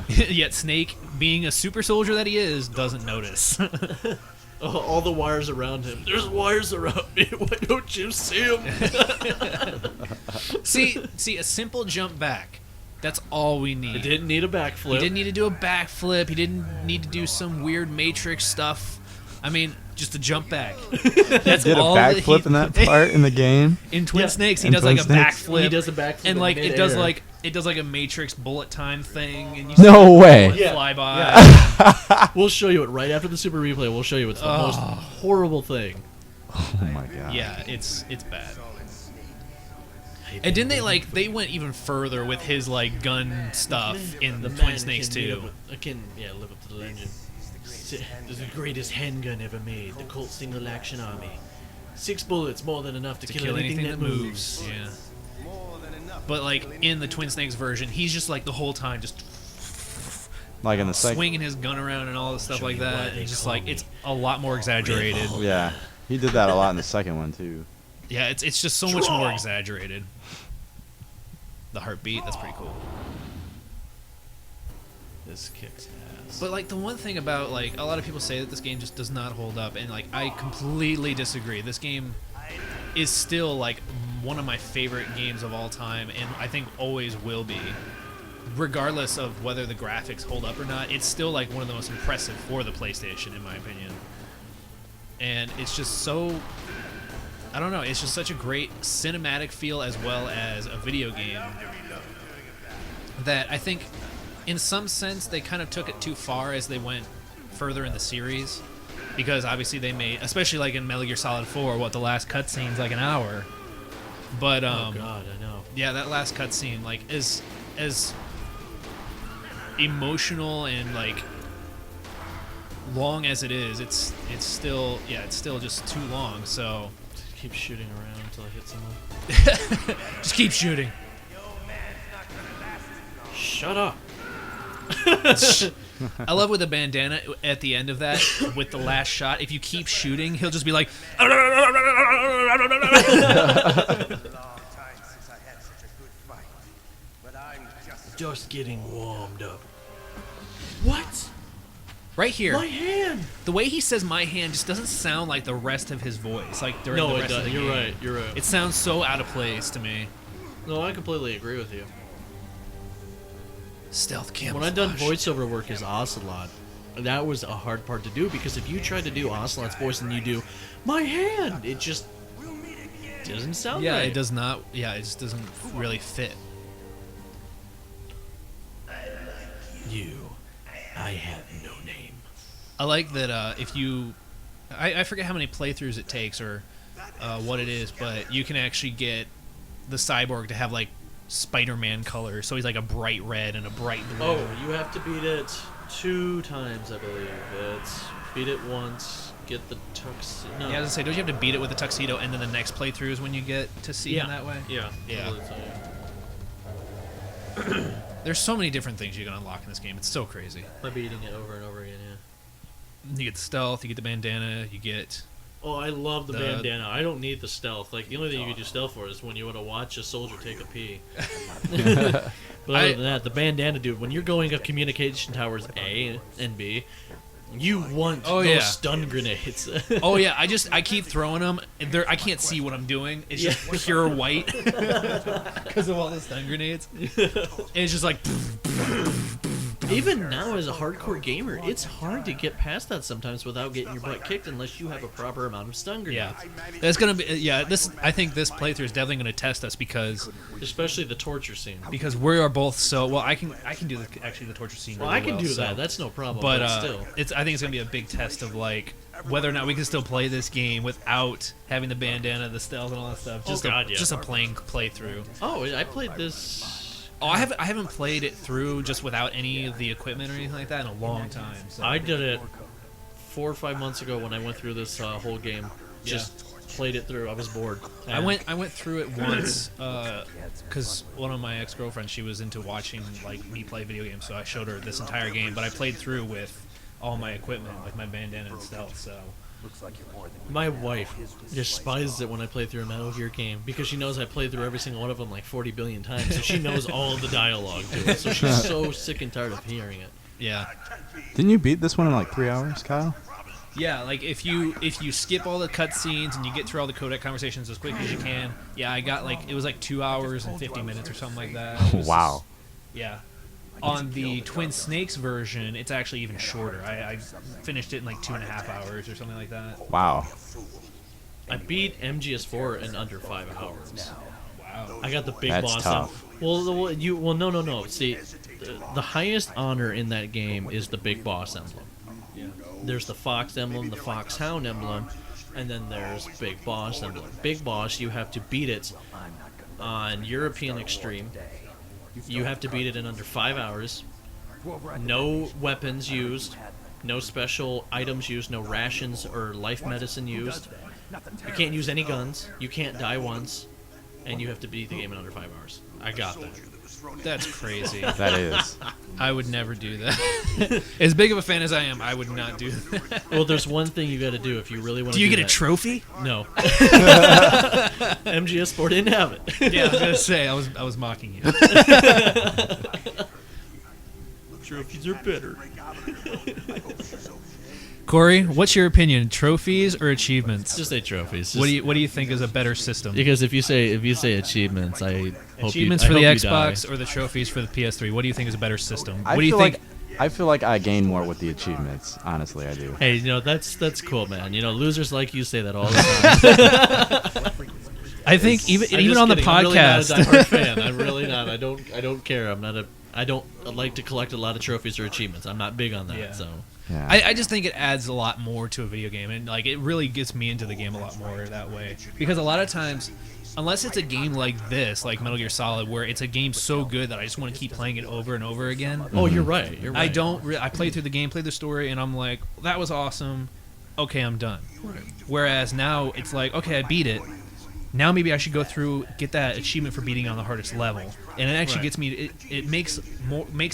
S1: Yet Snake, being a super soldier that he is, doesn't notice.
S2: All the wires around him. There's wires around me. Why don't you see them?
S1: See, a simple jump back. That's all we need.
S2: He didn't need a backflip.
S1: He didn't need to do a backflip. He didn't need to do some weird Matrix stuff. I mean, just a jump back. That's
S3: Did a
S1: all
S3: backflip in that part in the game?
S1: In Twin
S2: Yeah.
S1: Snakes, he
S3: In
S1: does like a
S3: Twin Snakes?
S1: backflip.
S2: He does a backflip
S1: and
S2: in
S1: like it does
S2: midair.
S1: like a Matrix bullet time thing, and you
S3: No way.
S1: see it
S2: Yeah.
S1: fly by.
S2: We'll show you it right after the super replay. We'll show you it's the most horrible thing.
S3: Oh my god.
S1: Yeah, it's bad. And didn't they went even further with his like gun stuff in the Twin Snakes too.
S2: Live up to the legend. The greatest handgun ever made, the Colt Single Action Army. 6 bullets, more than enough to kill anything that moves.
S1: Yeah. But like in the Twin Snakes version, he's just like the whole time just
S3: Like in the second.
S1: swinging his gun around and all this stuff
S2: Show
S1: like
S2: me why
S1: that.
S2: they
S1: And just
S2: call
S1: like
S2: me
S1: it's a lot more exaggerated.
S3: Yeah. He did that a lot in the second one too.
S1: Yeah, it's just so much more exaggerated. The heartbeat, that's pretty cool.
S2: This kicks ass.
S1: But like the one thing about like a lot of people say that this game just does not hold up, and like I completely disagree. This game is still like one of my favorite games of all time, and I think always will be. regardless of whether the graphics hold up or not, it's still like one of the most impressive for the PlayStation, in my opinion. And it's just so, I don't know, it's just such a great cinematic feel as well as a video game that I think in some sense they kind of took it too far as they went further in the series, because obviously they made, especially like in Metal Gear Solid 4, what, the last cutscene's like an hour. But
S2: oh god, I know.
S1: yeah, that last cutscene, like, is as emotional and like long as it is, it's still just too long. So
S2: Just keep shooting around until I hit someone.
S1: just keep shooting.
S2: Shut up.
S1: I love with the bandana at the end of that with the last shot. If you keep shooting, he'll just be like
S2: Just getting warmed up. What?
S1: right here.
S2: My hand.
S1: The way he says "my hand" just doesn't sound like the rest of his voice. Like during
S2: No,
S1: the
S2: it
S1: rest of the
S2: doesn't. You're
S1: game.
S2: right. You're right.
S1: It sounds so out of place to me.
S2: No, I completely agree with you.
S1: Stealth
S2: When
S1: camouflage.
S2: I've done voiceover work as Ocelot, that was a hard part to do, because if you try to do Ocelot's voice and you do "my hand," it just doesn't sound
S1: Yeah,
S2: right.
S1: it does not. Yeah, it just doesn't really fit.
S2: You, I have no name.
S1: I like that if you... I forget how many playthroughs it takes or what it is, but you can actually get the cyborg to have, like, Spider-Man color. So he's like a bright red and a bright blue.
S2: Oh, you have to beat it 2 times, I believe. It's beat it once, get the tuxedo. No.
S1: Yeah, I was gonna say, don't you have to beat it with the tuxedo, and then the next playthrough is when you get to see him
S2: Yeah.
S1: that way?
S2: Yeah.
S1: Yeah.
S2: I believe so,
S1: There's so many different things you can unlock in this game. It's so crazy.
S2: By beating it over and over again, yeah.
S1: You get the stealth, you get the bandana, you get...
S2: Oh, I love the
S1: The-
S2: bandana. I don't need the stealth. Like, the only thing you can do stealth for is when you want to watch a soldier take a pee. But other than that, the bandana, dude, when you're going up communication towers A and B, you want
S1: Oh,
S2: those
S1: yeah.
S2: stun grenades.
S1: Oh yeah, I keep throwing them. I can't see what I'm doing. It's just pure white because of all the stun grenades. And it's just like...
S2: Even now, as a hardcore gamer, it's hard to get past that sometimes without getting your butt kicked unless you have a proper amount of stun grenades.
S1: Yeah, that's gonna be. Yeah, this. I think this playthrough is definitely gonna test us because
S2: Especially the torture scene.
S1: we are both so well. I can do the torture scene.
S2: Well,
S1: really
S2: I can
S1: well,
S2: do
S1: so-
S2: that. That's no problem.
S1: But
S2: But still.
S1: I think it's gonna be a big test of like whether or not we can still play this game without having the bandana, the stealth, and all that stuff. Just
S2: God, yeah.
S1: just a plain playthrough.
S2: Oh, I played this.
S1: Oh, I haven't played it through just without any of the equipment or anything like that in a long time. So.
S2: I did it 4 or 5 months ago when I went through this whole game. Just played it through. I was bored.
S1: I went through it once because one of my ex-girlfriends, she was into watching like me play video games, so I showed her this entire game. But I played through with all my equipment, like my bandana and stealth. So
S2: My wife despises it when I play through a Metal Gear game because she knows I played through every single one of them like 40 billion times, so she knows all of the dialogue to it. So she's so sick and tired of hearing it.
S1: yeah,
S3: Didn't you beat this one in like 3 hours, Kyle?
S1: yeah. Like if you skip all the cutscenes and you get through all the codec conversations as quick as you can, yeah, I got like it was like 2 hours and 50 minutes or something like that. It was
S3: Wow.
S1: Yeah. On the Twin Snakes version, it's actually even shorter. I finished it in like 2.5 hours or something like that.
S3: Wow.
S2: I beat MGS4 in under 5 hours.
S1: Wow.
S2: I got the big
S3: That's
S2: boss.
S3: tough.
S2: No. See, the highest honor in that game is the big boss emblem. There's the fox emblem, the foxhound emblem, and then there's big boss emblem. Big boss, you have to beat it on European Extreme. You have to beat it in under 5 hours. No weapons used. No special items used. No rations or life medicine used. You can't use any guns. You can't die once. And you have to beat the game in under 5 hours. I got that.
S1: That's crazy.
S3: That is.
S1: I would never do that. As big of a fan as I am, I would not do that.
S2: Well, there's one thing you got to do if you really want to
S1: Do you get
S2: that.
S1: a trophy?
S2: No. MGS4 didn't have it.
S1: Yeah, I was gonna say I was mocking you.
S2: Trophies are better.
S1: Corey, what's your opinion? Trophies or achievements?
S2: Just say trophies.
S1: What do you think is a better system?
S2: Because if you say achievements, I hope
S1: Achievements
S2: you,
S1: for
S2: I
S1: the
S2: hope you
S1: Xbox
S2: die.
S1: or the trophies for the PS3? What do you think is a better system?
S3: I
S1: What do you
S3: feel
S1: think?
S3: I feel like I gain more with the achievements. Honestly, I do.
S2: Hey, that's cool, man. Losers like you say that all the time.
S1: I think even
S2: I'm just
S1: on the
S2: kidding. I'm really not a
S1: podcast.
S2: diehard fan. I'm really not. I don't care. I don't like to collect a lot of trophies or achievements. I'm not big on that.
S1: Yeah.
S2: So
S3: Yeah.
S1: I just think it adds a lot more to a video game, and like it really gets me into the game a lot more that way. Because a lot of times, unless it's a game like this, like Metal Gear Solid, where it's a game so good that I just want to keep playing it over and over again.
S2: Oh, you're right. You're right.
S1: I don't. I play through the game, play the story, and I'm like, that was awesome. Okay, I'm done. Whereas now it's like, okay, I beat it. Now maybe I should go through, get that achievement for beating on the hardest level, and it actually gets me. It makes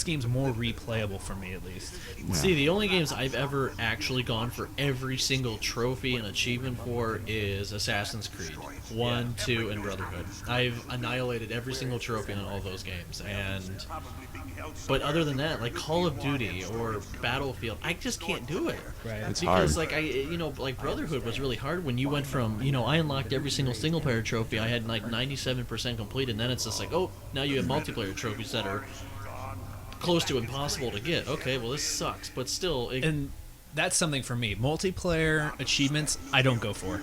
S1: games more replayable for me at least.
S2: See, the only games I've ever actually gone for every single trophy and achievement for is Assassin's Creed 1, 2, and Brotherhood. I've annihilated every single trophy on all those games, but other than that, like Call of Duty or Battlefield, I just can't do it.
S1: Right.
S3: It's
S2: Because
S3: hard.
S2: like Brotherhood was really hard when you went from, I unlocked every single player trophy. I had like 97% complete, and then it's just like, oh, now you have multiplayer trophies that are close to impossible to get. Okay, well this sucks, but still.
S1: And that's something for me. Multiplayer achievements, I don't go for.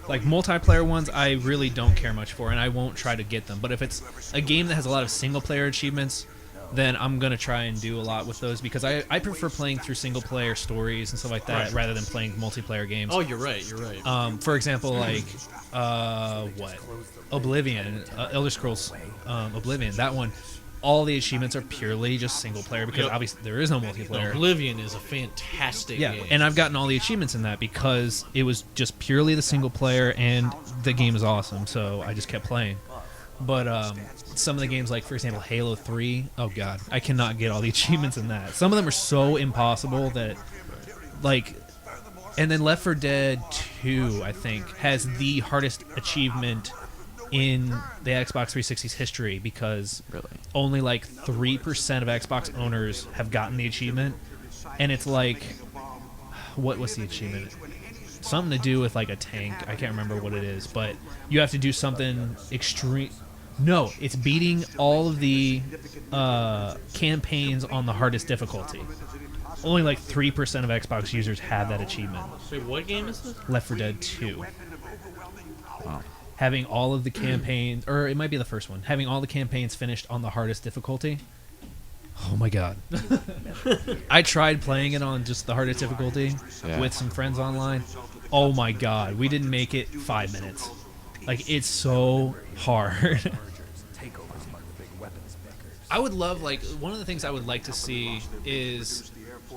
S1: Like multiplayer ones, I really don't care much for, and I won't try to get them. But if it's a game that has a lot of single player achievements, then I'm gonna try and do a lot with those because I prefer playing through single player stories and stuff like that rather than playing multiplayer games.
S2: Oh, you're right. You're right.
S1: For example, like Oblivion, Elder Scrolls Oblivion. That one, all the achievements are purely just single player because obviously there is no multiplayer.
S2: Oblivion is a fantastic game.
S1: And I've gotten all the achievements in that because it was just purely the single player and the game is awesome. So I just kept playing. But some of the games, like for example Halo 3, oh god, I cannot get all the achievements in that. Some of them are so impossible that, like, and then Left 4 Dead 2, I think, has the hardest achievement in the Xbox 360's history because only like 3% of Xbox owners have gotten the achievement, and it's like, what's the achievement? Something to do with like a tank. I can't remember what it is, but you have to do something extreme. No, it's beating all of the campaigns on the hardest difficulty. Only like 3% of Xbox users have that achievement.
S2: Wait, what game is this?
S1: Left 4 Dead 2.
S3: Wow.
S1: Having all of the campaigns, or it might be the first one, having all the campaigns finished on the hardest difficulty. Oh my god. I tried playing it on just the hardest difficulty with some friends online. Oh my god, we didn't make it 5 minutes. Like, it's so hard. I would love, like, one of the things I would like to see is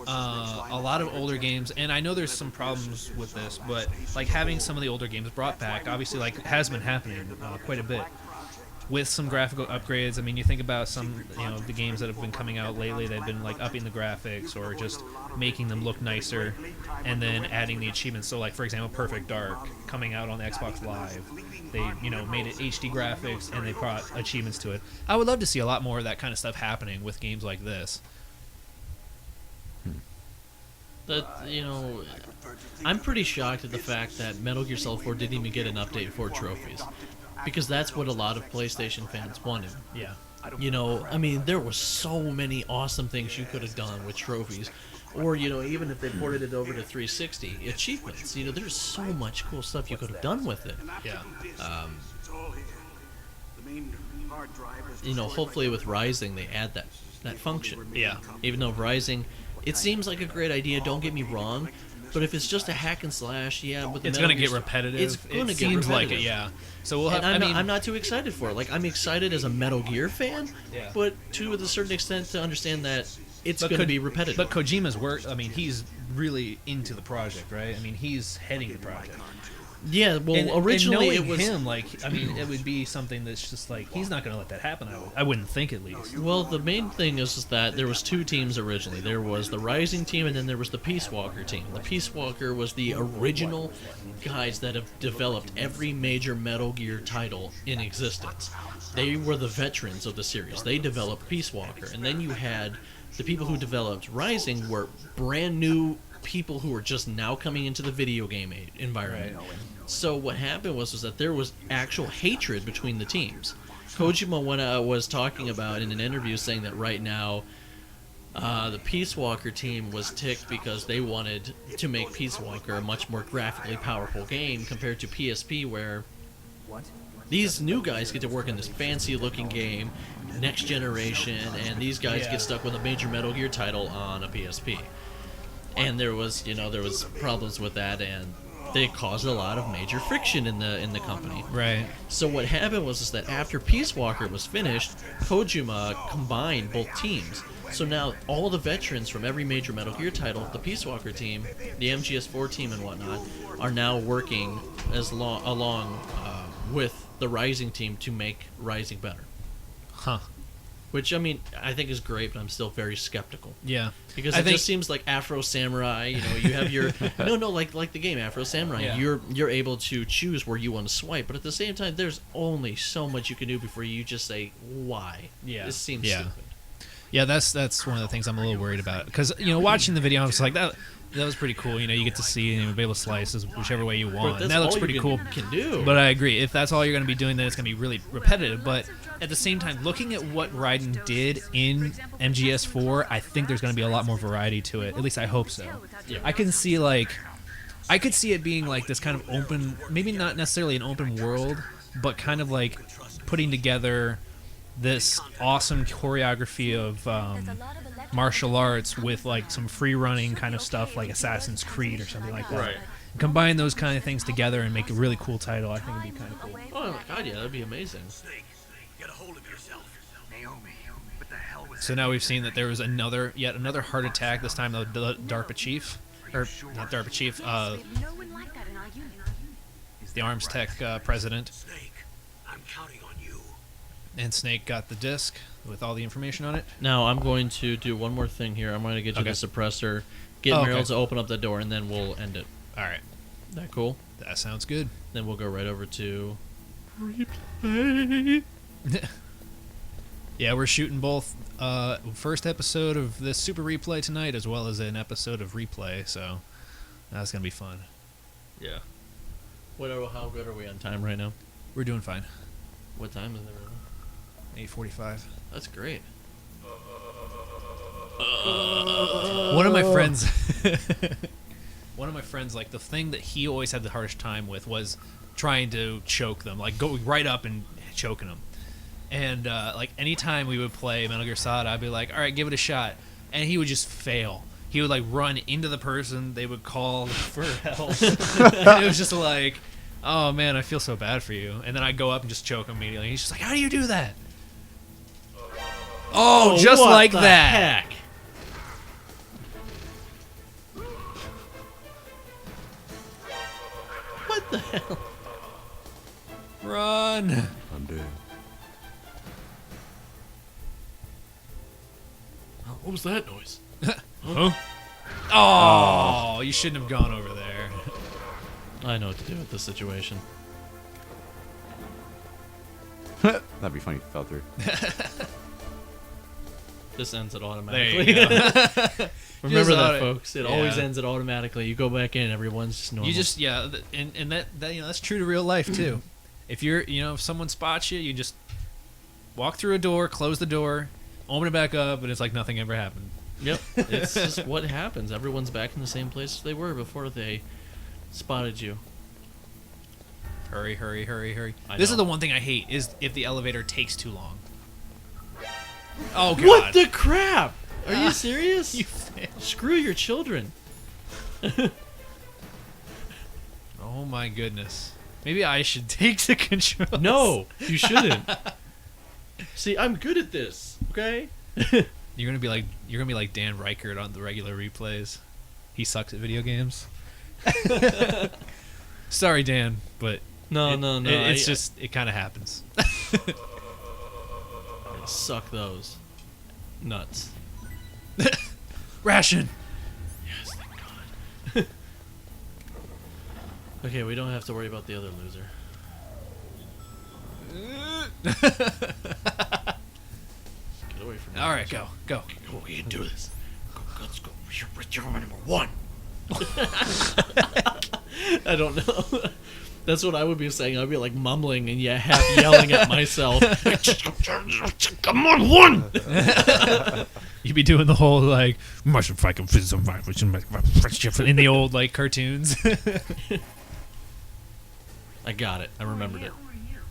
S1: a lot of older games, and I know there's some problems with this, but like having some of the older games brought back, obviously, like, has been happening quite a bit with some graphical upgrades. I mean, you think about some, the games that have been coming out lately, they've been like upping the graphics or just making them look nicer and then adding the achievements. So like, for example, Perfect Dark coming out on Xbox Live, they made it HD graphics and they brought achievements to it. I would love to see a lot more of that kind of stuff happening with games like this.
S2: I'm pretty shocked at the fact that Metal Gear Solid 4 didn't even get an update for trophies, because that's what a lot of PlayStation fans wanted.
S1: Yeah.
S2: I mean, there were so many awesome things you could have done with trophies, or even if they ported it over to 360, achievements. There's so much cool stuff you could have done with it.
S1: Yeah.
S2: Hopefully with Rising they add that function.
S1: Yeah.
S2: Even though Rising, it seems like a great idea, don't get me wrong, but if it's just a hack and slash, but
S1: It's going to get repetitive.
S2: It's going to
S1: it
S2: get
S1: seems
S2: repetitive.
S1: like it, yeah. So we'll have.
S2: I'm not too excited for it. Like, I'm excited as a Metal Gear fan, but to a certain extent to understand that it's going to be repetitive.
S1: But Kojima's work, I mean, he's really into the project, right? I mean, he's heading the project.
S2: Yeah, well, originally
S1: and
S2: it was
S1: him. Like, I mean, it would be something that's just like he's not going to let that happen. I wouldn't think, at least.
S2: Well, the main thing is that there was two teams originally. There was the Rising team, and then there was the Peace Walker team. The Peace Walker was the original guys that have developed every major Metal Gear title in existence. They were the veterans of the series. They developed Peace Walker, and then you had the people who developed Rising were brand new people who were just now coming into the video game environment. So what happened was that there was actual hatred between the teams. Kojima was talking about in an interview saying that right now the Peace Walker team was ticked because they wanted to make Peace Walker a much more graphically powerful game compared to PSP, where these new guys get to work in this fancy looking game, next generation, and these guys get stuck with a major Metal Gear title on a PSP. And there was problems with that, and they caused a lot of major friction in the company.
S1: Right.
S2: So what happened was that after Peace Walker was finished, Kojima combined both teams. So now all the veterans from every major Metal Gear title, the Peace Walker team, the MGS4 team and whatnot, are now working along with the Rising team to make Rising better.
S1: Huh.
S2: Which, I mean, I think is great, but I'm still very skeptical.
S1: Yeah.
S2: Because
S1: I
S2: it
S1: think,
S2: just seems like Afro Samurai, you have your... like the game Afro Samurai.
S1: Yeah.
S2: You're able to choose where you want to swipe, but at the same time, there's only so much you can do before you just say, why?
S1: Yeah.
S2: This seems
S1: Yeah.
S2: stupid.
S1: Yeah, that's one of the things I'm a little worried about. Because, watching the video, I was like, that was pretty cool. You get to see and be able to slice whichever way you want. And that looks pretty cool.
S2: Can do.
S1: But I agree. If that's all you're going to be doing, then it's going to be really repetitive. But at the same time, looking at what Raiden did in MGS4, I think there's going to be a lot more variety to it. At least I hope so.
S2: Yeah.
S1: I could see it being like this kind of open, maybe not necessarily an open world, but kind of like putting together this awesome choreography of martial arts with like some free running kind of stuff like Assassin's Creed or something like that.
S2: Right.
S1: Combine those kind of things together and make a really cool title. I think it'd be kind of cool.
S2: Oh my god, yeah, that'd be amazing.
S6: Snake, get a hold of yourself.
S4: Naomi, what the hell was
S1: So now we've seen that there was yet another heart attack. This time the DARPA chief, or not DARPA chief,
S5: No one like that in our unit.
S1: the Arms Tech president.
S6: Snake, I'm counting on you.
S1: And Snake got the disc with all the information on it.
S2: Now, I'm going to do one more thing here. I'm going to get you
S1: Okay.
S2: the suppressor, get
S1: Oh,
S2: Merrill
S1: okay.
S2: to open up the door, and then we'll end it.
S1: All right,
S2: That cool?
S1: that sounds good.
S2: Then we'll go right over to...
S1: Yeah, we're shooting both first episode of this Super Replay tonight as well as an episode of Replay, so that's going to be fun.
S2: Yeah. How good are we on time right now?
S1: We're doing fine.
S2: What time is it right now?
S1: 8:45.
S2: That's great.
S1: One of my friends, like the thing that he always had the hardest time with was trying to choke them, like going right up and choking them. And like anytime we would play Metal Gear Solid, I'd be like, all right, give it a shot. And he would just fail. He would like run into the person, they would call for help. And it was just like, oh man, I feel so bad for you. And then I'd go up and just choke him immediately. He's just like, how do you do that? Oh, just
S2: what
S1: like
S2: the
S1: that.
S2: Heck? What the hell?
S1: Run.
S3: I'm dead.
S2: What was that noise?
S1: Huh? Oh, you shouldn't have gone over there.
S2: I know what to do with this situation.
S3: That'd be funny if it fell through.
S2: This ends it
S1: There
S2: automatically.
S1: you go.
S2: Remember
S1: Just
S2: that, folks. It always
S1: yeah.
S2: ends it automatically. You go back in, everyone's just normal.
S1: You just and that that's true to real life too. If you're if someone spots you, you just walk through a door, close the door, open it back up, and it's like nothing ever happened.
S2: Yep. It's just what happens. Everyone's back in the same place they were before they spotted you.
S1: Hurry, hurry, hurry, hurry.
S2: I
S1: This is
S2: know.
S1: the one thing I hate is if the elevator takes too long. Oh god.
S2: What the crap? Are you serious?
S1: You failed.
S2: Screw your children.
S1: Oh my goodness. Maybe I should take the controls.
S2: No, you shouldn't. See, I'm good at this. Okay.
S1: You're gonna be like Dan Reichert on the regular replays. He sucks at video games. Sorry, Dan, but
S2: No.
S1: it's just it kind of happens.
S2: Suck those nuts.
S1: Ration.
S2: Yes, thank God. Okay, we don't have to worry about the other loser. Get away from me.
S1: All right, go.
S2: Go, we can do this. Go, let's go. You're number one. I don't know. That's what I would be saying. I'd be like mumbling and half yelling at myself. Come on, one!
S1: You'd be doing the whole like in the old like cartoons.
S2: I got it. I remembered it.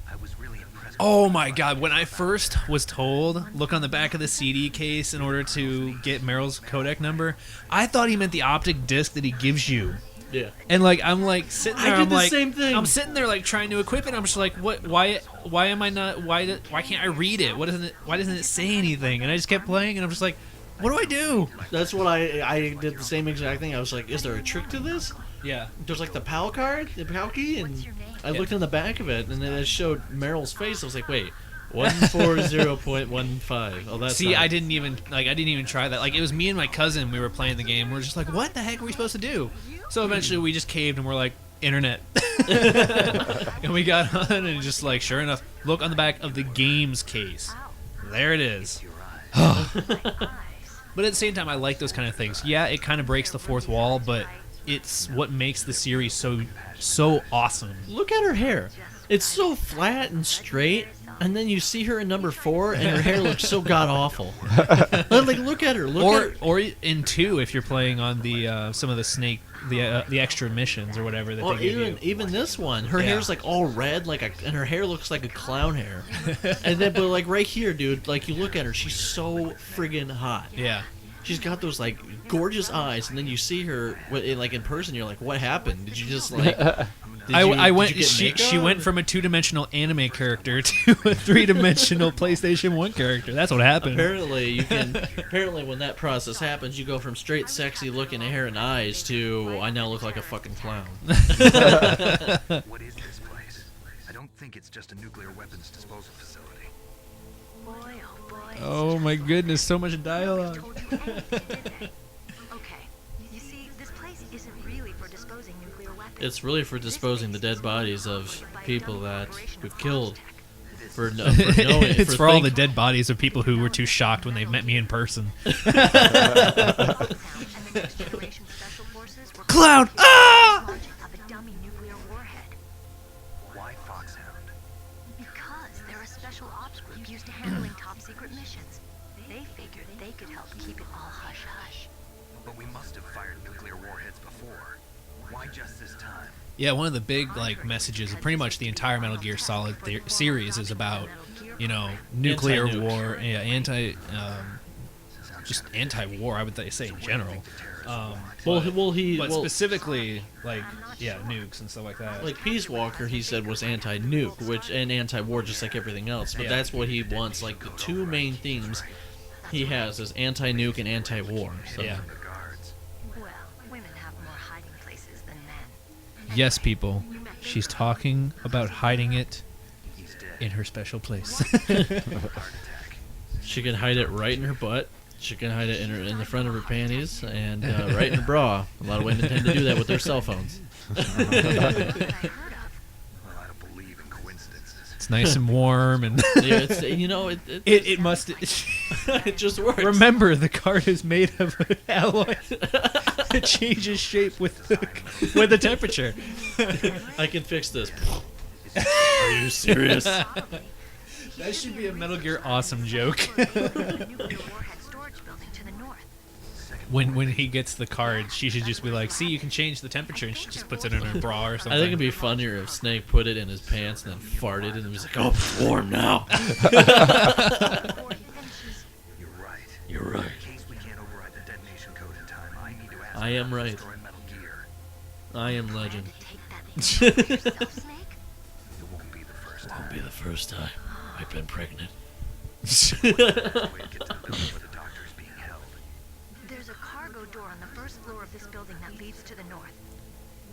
S4: I was really impressed.
S1: Oh my god, when I first was told, look on the back of the CD case in order to get Merrill's codec number, I thought he meant the optic disc that he gives you.
S2: Yeah.
S1: And like I'm like sitting there,
S2: I did
S1: I'm
S2: the
S1: like
S2: same thing.
S1: I'm sitting there like trying to equip it. I'm just like, what? Why am I not? Why can't I read it? Why doesn't it say anything? And I just kept playing, and I'm just like, what do I do?
S2: That's what I did the same exact thing. I was like, is there a trick to this?
S1: Yeah.
S2: There's like the PAL card, the PAL key, and I looked in the back of it, and then it showed Merrill's face. I was like, wait, 140.15. Oh, that's
S1: See,
S2: not
S1: I
S2: it.
S1: didn't even try that. Like it was me and my cousin. We were playing the game. We're just like, what the heck are we supposed to do? So eventually we just caved and we're like, internet. And we got on and just like, sure enough, look on the back of the games case. There it is. But at the same time, I like those kind of things. Yeah, it kind of breaks the fourth wall, but it's what makes the series so awesome.
S2: Look at her hair. It's so flat and straight, and then you see her in number 4, and her hair looks so god awful. Like, look at her.
S1: Or in 2, if you're playing on the some of the snake, the extra missions or whatever that they give you.
S2: Even this one, her
S1: Yeah.
S2: hair's like all red, and her hair looks like a clown hair. And then, but like right here, dude, like you look at her, she's so friggin' hot.
S1: Yeah.
S2: She's got those like gorgeous eyes, and then you see her like in person. You're like, what happened? Did you just like?
S1: I went.
S2: Did you get
S1: She
S2: makeup?
S1: went from a 2-dimensional anime character to a 3-dimensional PlayStation 1 character. That's what happened.
S2: Apparently, you can. Apparently, when that process happens, you go from straight, sexy looking hair and eyes to I now look like a fucking clown.
S4: What is this place? I don't think it's just a nuclear weapons disposal facility.
S5: Boy, oh boy.
S1: Oh my goodness, so much dialogue.
S5: Told you anything, did they? Okay. You see, this place isn't really for disposing nuclear weapons.
S2: It's really for disposing the dead bodies of people that we've killed. For knowing,
S1: It's for all the dead bodies of people who were too shocked when they met me in person. Clown! Ah!
S4: Why Foxhound?
S5: Because they're a special ops group used to handling top secret missions. They figured they could help keep it all hush-hush.
S4: But we must have fired nuclear warheads before. Why just this time?
S1: Yeah, one of the big like messages of pretty much the entire Metal Gear Solid series is about, you know, nuclear
S2: Anti-nukes.
S1: war, just anti-war. I would say in general. But specifically like nukes and stuff like that.
S2: Like Peace Walker, he said was anti-nuke, and anti-war, just like everything else. But that's what he wants. Like the two main themes he has is anti-nuke and anti-war. So.
S1: Yeah.
S5: Well, women have more hiding places than men.
S1: Yes, people. She's talking about hiding it
S4: He's dead.
S1: in her special place.
S4: Heart attack.
S2: She can hide it right in her butt. She can hide it in the front of her panties and right in her bra. A lot of women tend to do that with their cell phones.
S5: That I heard of.
S4: Well, I don't believe in coincidences.
S1: It's nice and warm, and
S2: Yeah, it's,
S1: it must.
S2: it just works.
S1: Remember, the card is made of alloy. It changes shape with the temperature.
S2: I can fix this. Are you serious?
S1: That should be a Metal Gear Awesome joke.
S5: The nuclear warhead storage building to the north.
S1: When he gets the card, she should just be like, "See, you can change the temperature," and she just puts it in her bra or something.
S2: I think it'd be funnier if Snake put it in his pants and then farted and he was like, "Oh, it's warm now."
S5: Before he finishes.
S4: You're right.
S2: You're right.
S4: In case we can't override the detonation code in time, I need to ask
S2: I am
S4: about
S2: right.
S4: destroying Metal Gear.
S2: I am legend.
S5: Take that thing for yourself, Snake.
S4: It won't be the first
S2: Won't
S4: time.
S2: be the first time I've been pregnant.
S4: Way to get to the building where the doctor is being held.
S5: There's a cargo door on the first floor of this building that leads to the north.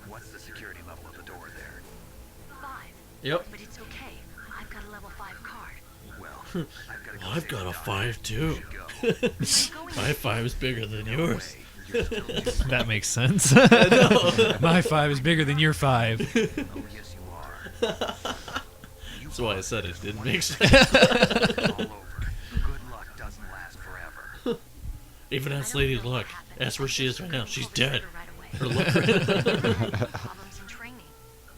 S4: What's the security level of the door there?
S5: 5.
S2: Yep.
S5: But it's okay. I've got a level 5 card.
S4: Well, I've got to go
S2: I've
S4: save
S2: got
S4: the
S2: a
S4: doctor.
S2: 5 too.
S4: You should go.
S2: My 5 is bigger than yours.
S4: You're still
S1: That makes sense. My 5 is bigger than your 5.
S4: Oh, yes, you are.
S2: That's why I said it didn't make sense.
S4: It's all over. Good luck doesn't last forever.
S2: Even ask Lady Luck. Ask where she is right now. She's dead.
S5: Right away.
S2: Or look for it.
S5: Problems in training.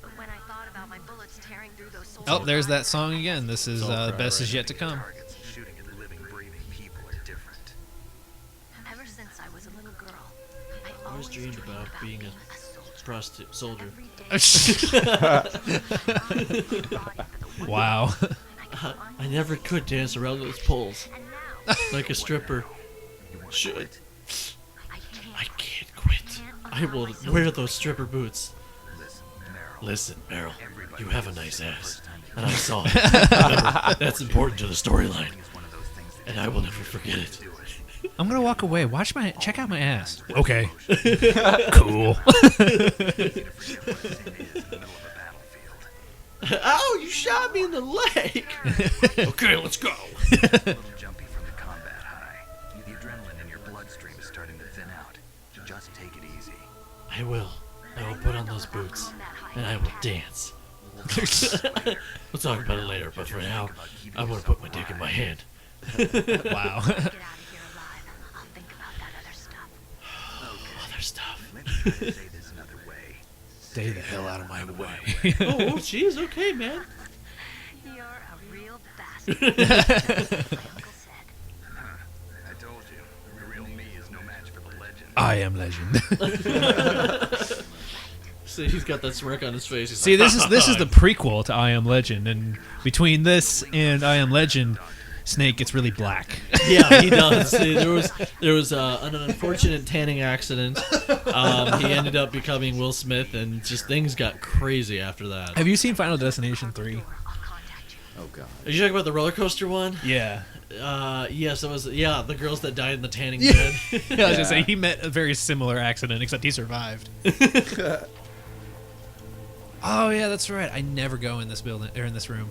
S5: But when I thought about my bullets tearing through those soldiers'
S1: Oh, there's that song again. This is best is yet to come.
S4: Targets and shooting at living, breathing people are different.
S5: Ever since I was a little girl, I
S2: always dreamed about being a soldier.
S1: Wow.
S2: I never could dance around those poles like a stripper should. I can't quit. I will wear those stripper boots. Listen, Merrill, you have a nice ass, and I saw it. Remember, that's important to the storyline, and I will never forget it.
S1: I'm gonna walk away. Check out my ass. Okay. Cool.
S2: Ow! You shot me in the leg. Okay, let's go.
S4: Jumpy from the combat high. The adrenaline in your bloodstream is starting to thin out. Just take it easy.
S2: I will. I will put on those boots, and I will dance. We'll talk about it later, but for now, I'm gonna put my dick in my hand.
S1: Wow.
S5: Get out of here alive. I'll think about that other stuff.
S2: Other stuff.
S4: Let me try to say this another way.
S1: Stay the hell out of my way.
S2: Oh, jeez. Okay, man.
S5: You're a real bastard. My uncle said.
S4: I told you, the real me is no match for the legend.
S1: I am legend.
S2: See, he's got that smirk on his face. He's
S1: See,
S2: like,
S1: this is the prequel to I Am Legend, and between this and I Am Legend, Snake gets really black.
S2: Yeah, he does. See, there was an unfortunate tanning accident. He ended up becoming Will Smith, and just things got crazy after that.
S1: Have you seen Final Destination 3?
S3: Oh god.
S2: Are you talking about the roller coaster one?
S1: Yeah.
S2: Yes, it was. Yeah, the girls that died in the tanning bed.
S1: Yeah, I was gonna say he met a very similar accident, except he survived. Oh yeah, that's right. I never go in this building or in this room.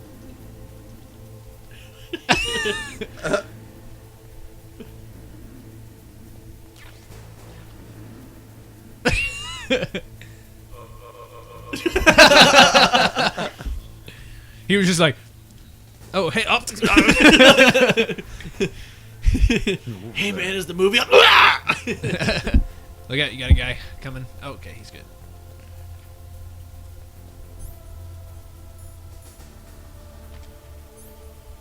S1: He was just like, "Oh, hey, up!"
S2: Hey man, is the movie up?
S1: Look out, you got a guy coming. Oh, okay, he's good.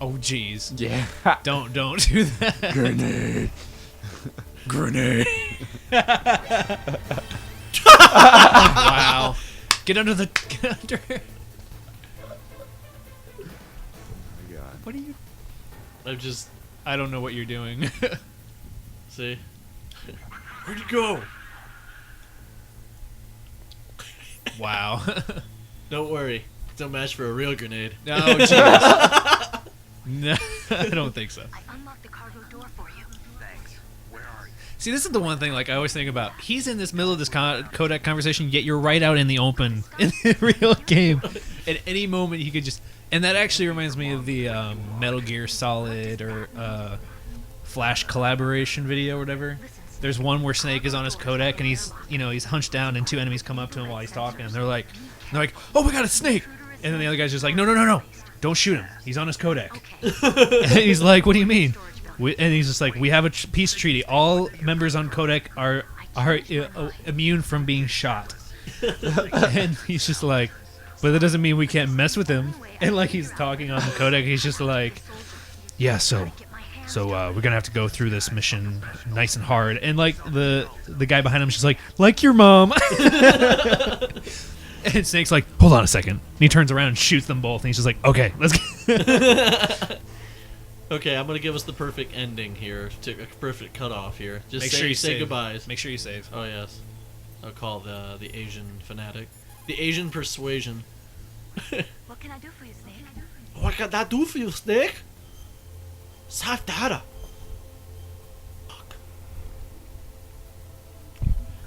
S1: Oh, jeez.
S3: Yeah.
S1: Don't do that.
S3: Grenade.
S1: Grenade. Wow. Get under. What are you?
S2: I
S1: don't know what you're doing.
S2: See? Where'd you go?
S1: Wow.
S2: Don't worry. It's no match for a real grenade.
S1: No, jeez. No, I don't think so.
S5: I unlocked the cargo door for you.
S4: Thanks. Where are you?
S1: See, this is the one thing like I always think about. He's in this middle of this codec conversation, yet you're right out in the open in the real game. At any moment, he could just. And that actually reminds me of the Metal Gear Solid or Flash collaboration video or whatever. There's one where Snake is on his codec and he's hunched down and two enemies come up to him while he's talking and they're like, "Oh my god, it's Snake!" And then the other guy's just like, "No, don't shoot him. He's on his codec." And he's like, "What do you mean?" And he's just like, "We have a peace treaty. All members on codec are immune from being shot." And he's just like, "But that doesn't mean we can't mess with him." And like he's talking on the codec, he's just like, "Yeah, so we're gonna have to go through this mission nice and hard." And like the guy behind him is just like your mom. And Snake's like, "Hold on a second." And he turns around and shoots them both. And he's just like, "Okay, let's go."
S2: Okay, I'm gonna give us the perfect ending here, a perfect cutoff here. Just
S1: Make sure you
S2: say
S1: save.
S2: goodbyes.
S1: Make sure you save.
S2: Oh yes, I'll call the Asian fanatic, the Asian persuasion.
S5: What can I do for you, Snake?
S2: What can I do for you, Snake? Save data. Fuck.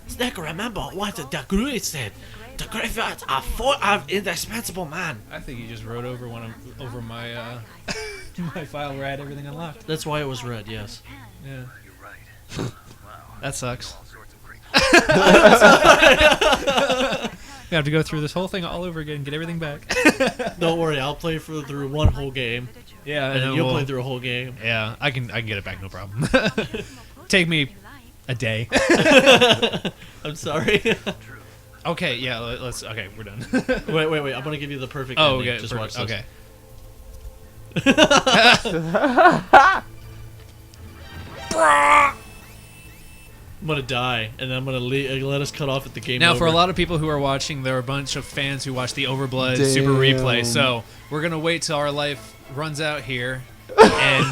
S2: Snake, remember what the Great said. The graveyards are full of indispensable man.
S1: I think you just wrote over over my my file where I had everything unlocked.
S2: That's why it was red, yes.
S1: Yeah,
S4: You're right. Wow.
S1: that sucks.
S4: All sorts of great.
S1: We have to go through this whole thing all over again, get everything back.
S2: Don't worry, I'll play through one whole game,
S1: Yeah,
S2: and then you'll play through a whole game.
S1: Yeah, I can get it back, no problem. Take me A day.
S2: I'm sorry.
S1: Okay, yeah, let's. Okay, we're done.
S2: wait. I'm gonna give you the perfect.
S1: Oh,
S2: ending.
S1: okay.
S2: Just watch this.
S1: Okay.
S2: I'm gonna die, and then I'm gonna let us cut off at the game.
S1: Now,
S2: over.
S1: for a lot of people who are watching, there are a bunch of fans who watch the Overblood Super
S3: Damn.
S1: Replay. So we're gonna wait till our life runs out here, and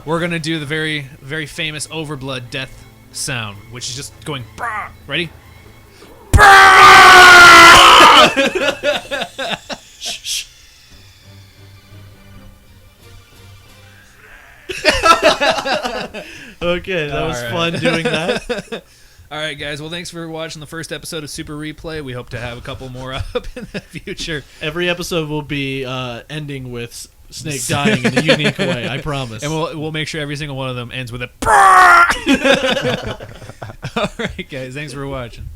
S1: we're gonna do the very, very famous Overblood death sound, which is just going. Brah! Ready?
S2: Shh. Okay, that was fun doing that.
S1: All right, guys. Well, thanks for watching the first episode of Super Replay. We hope to have a couple more up in the future.
S2: Every episode will be ending with Snake dying in a unique way. I promise.
S1: And we'll make sure every single one of them ends with a. All right, guys. Thanks for watching.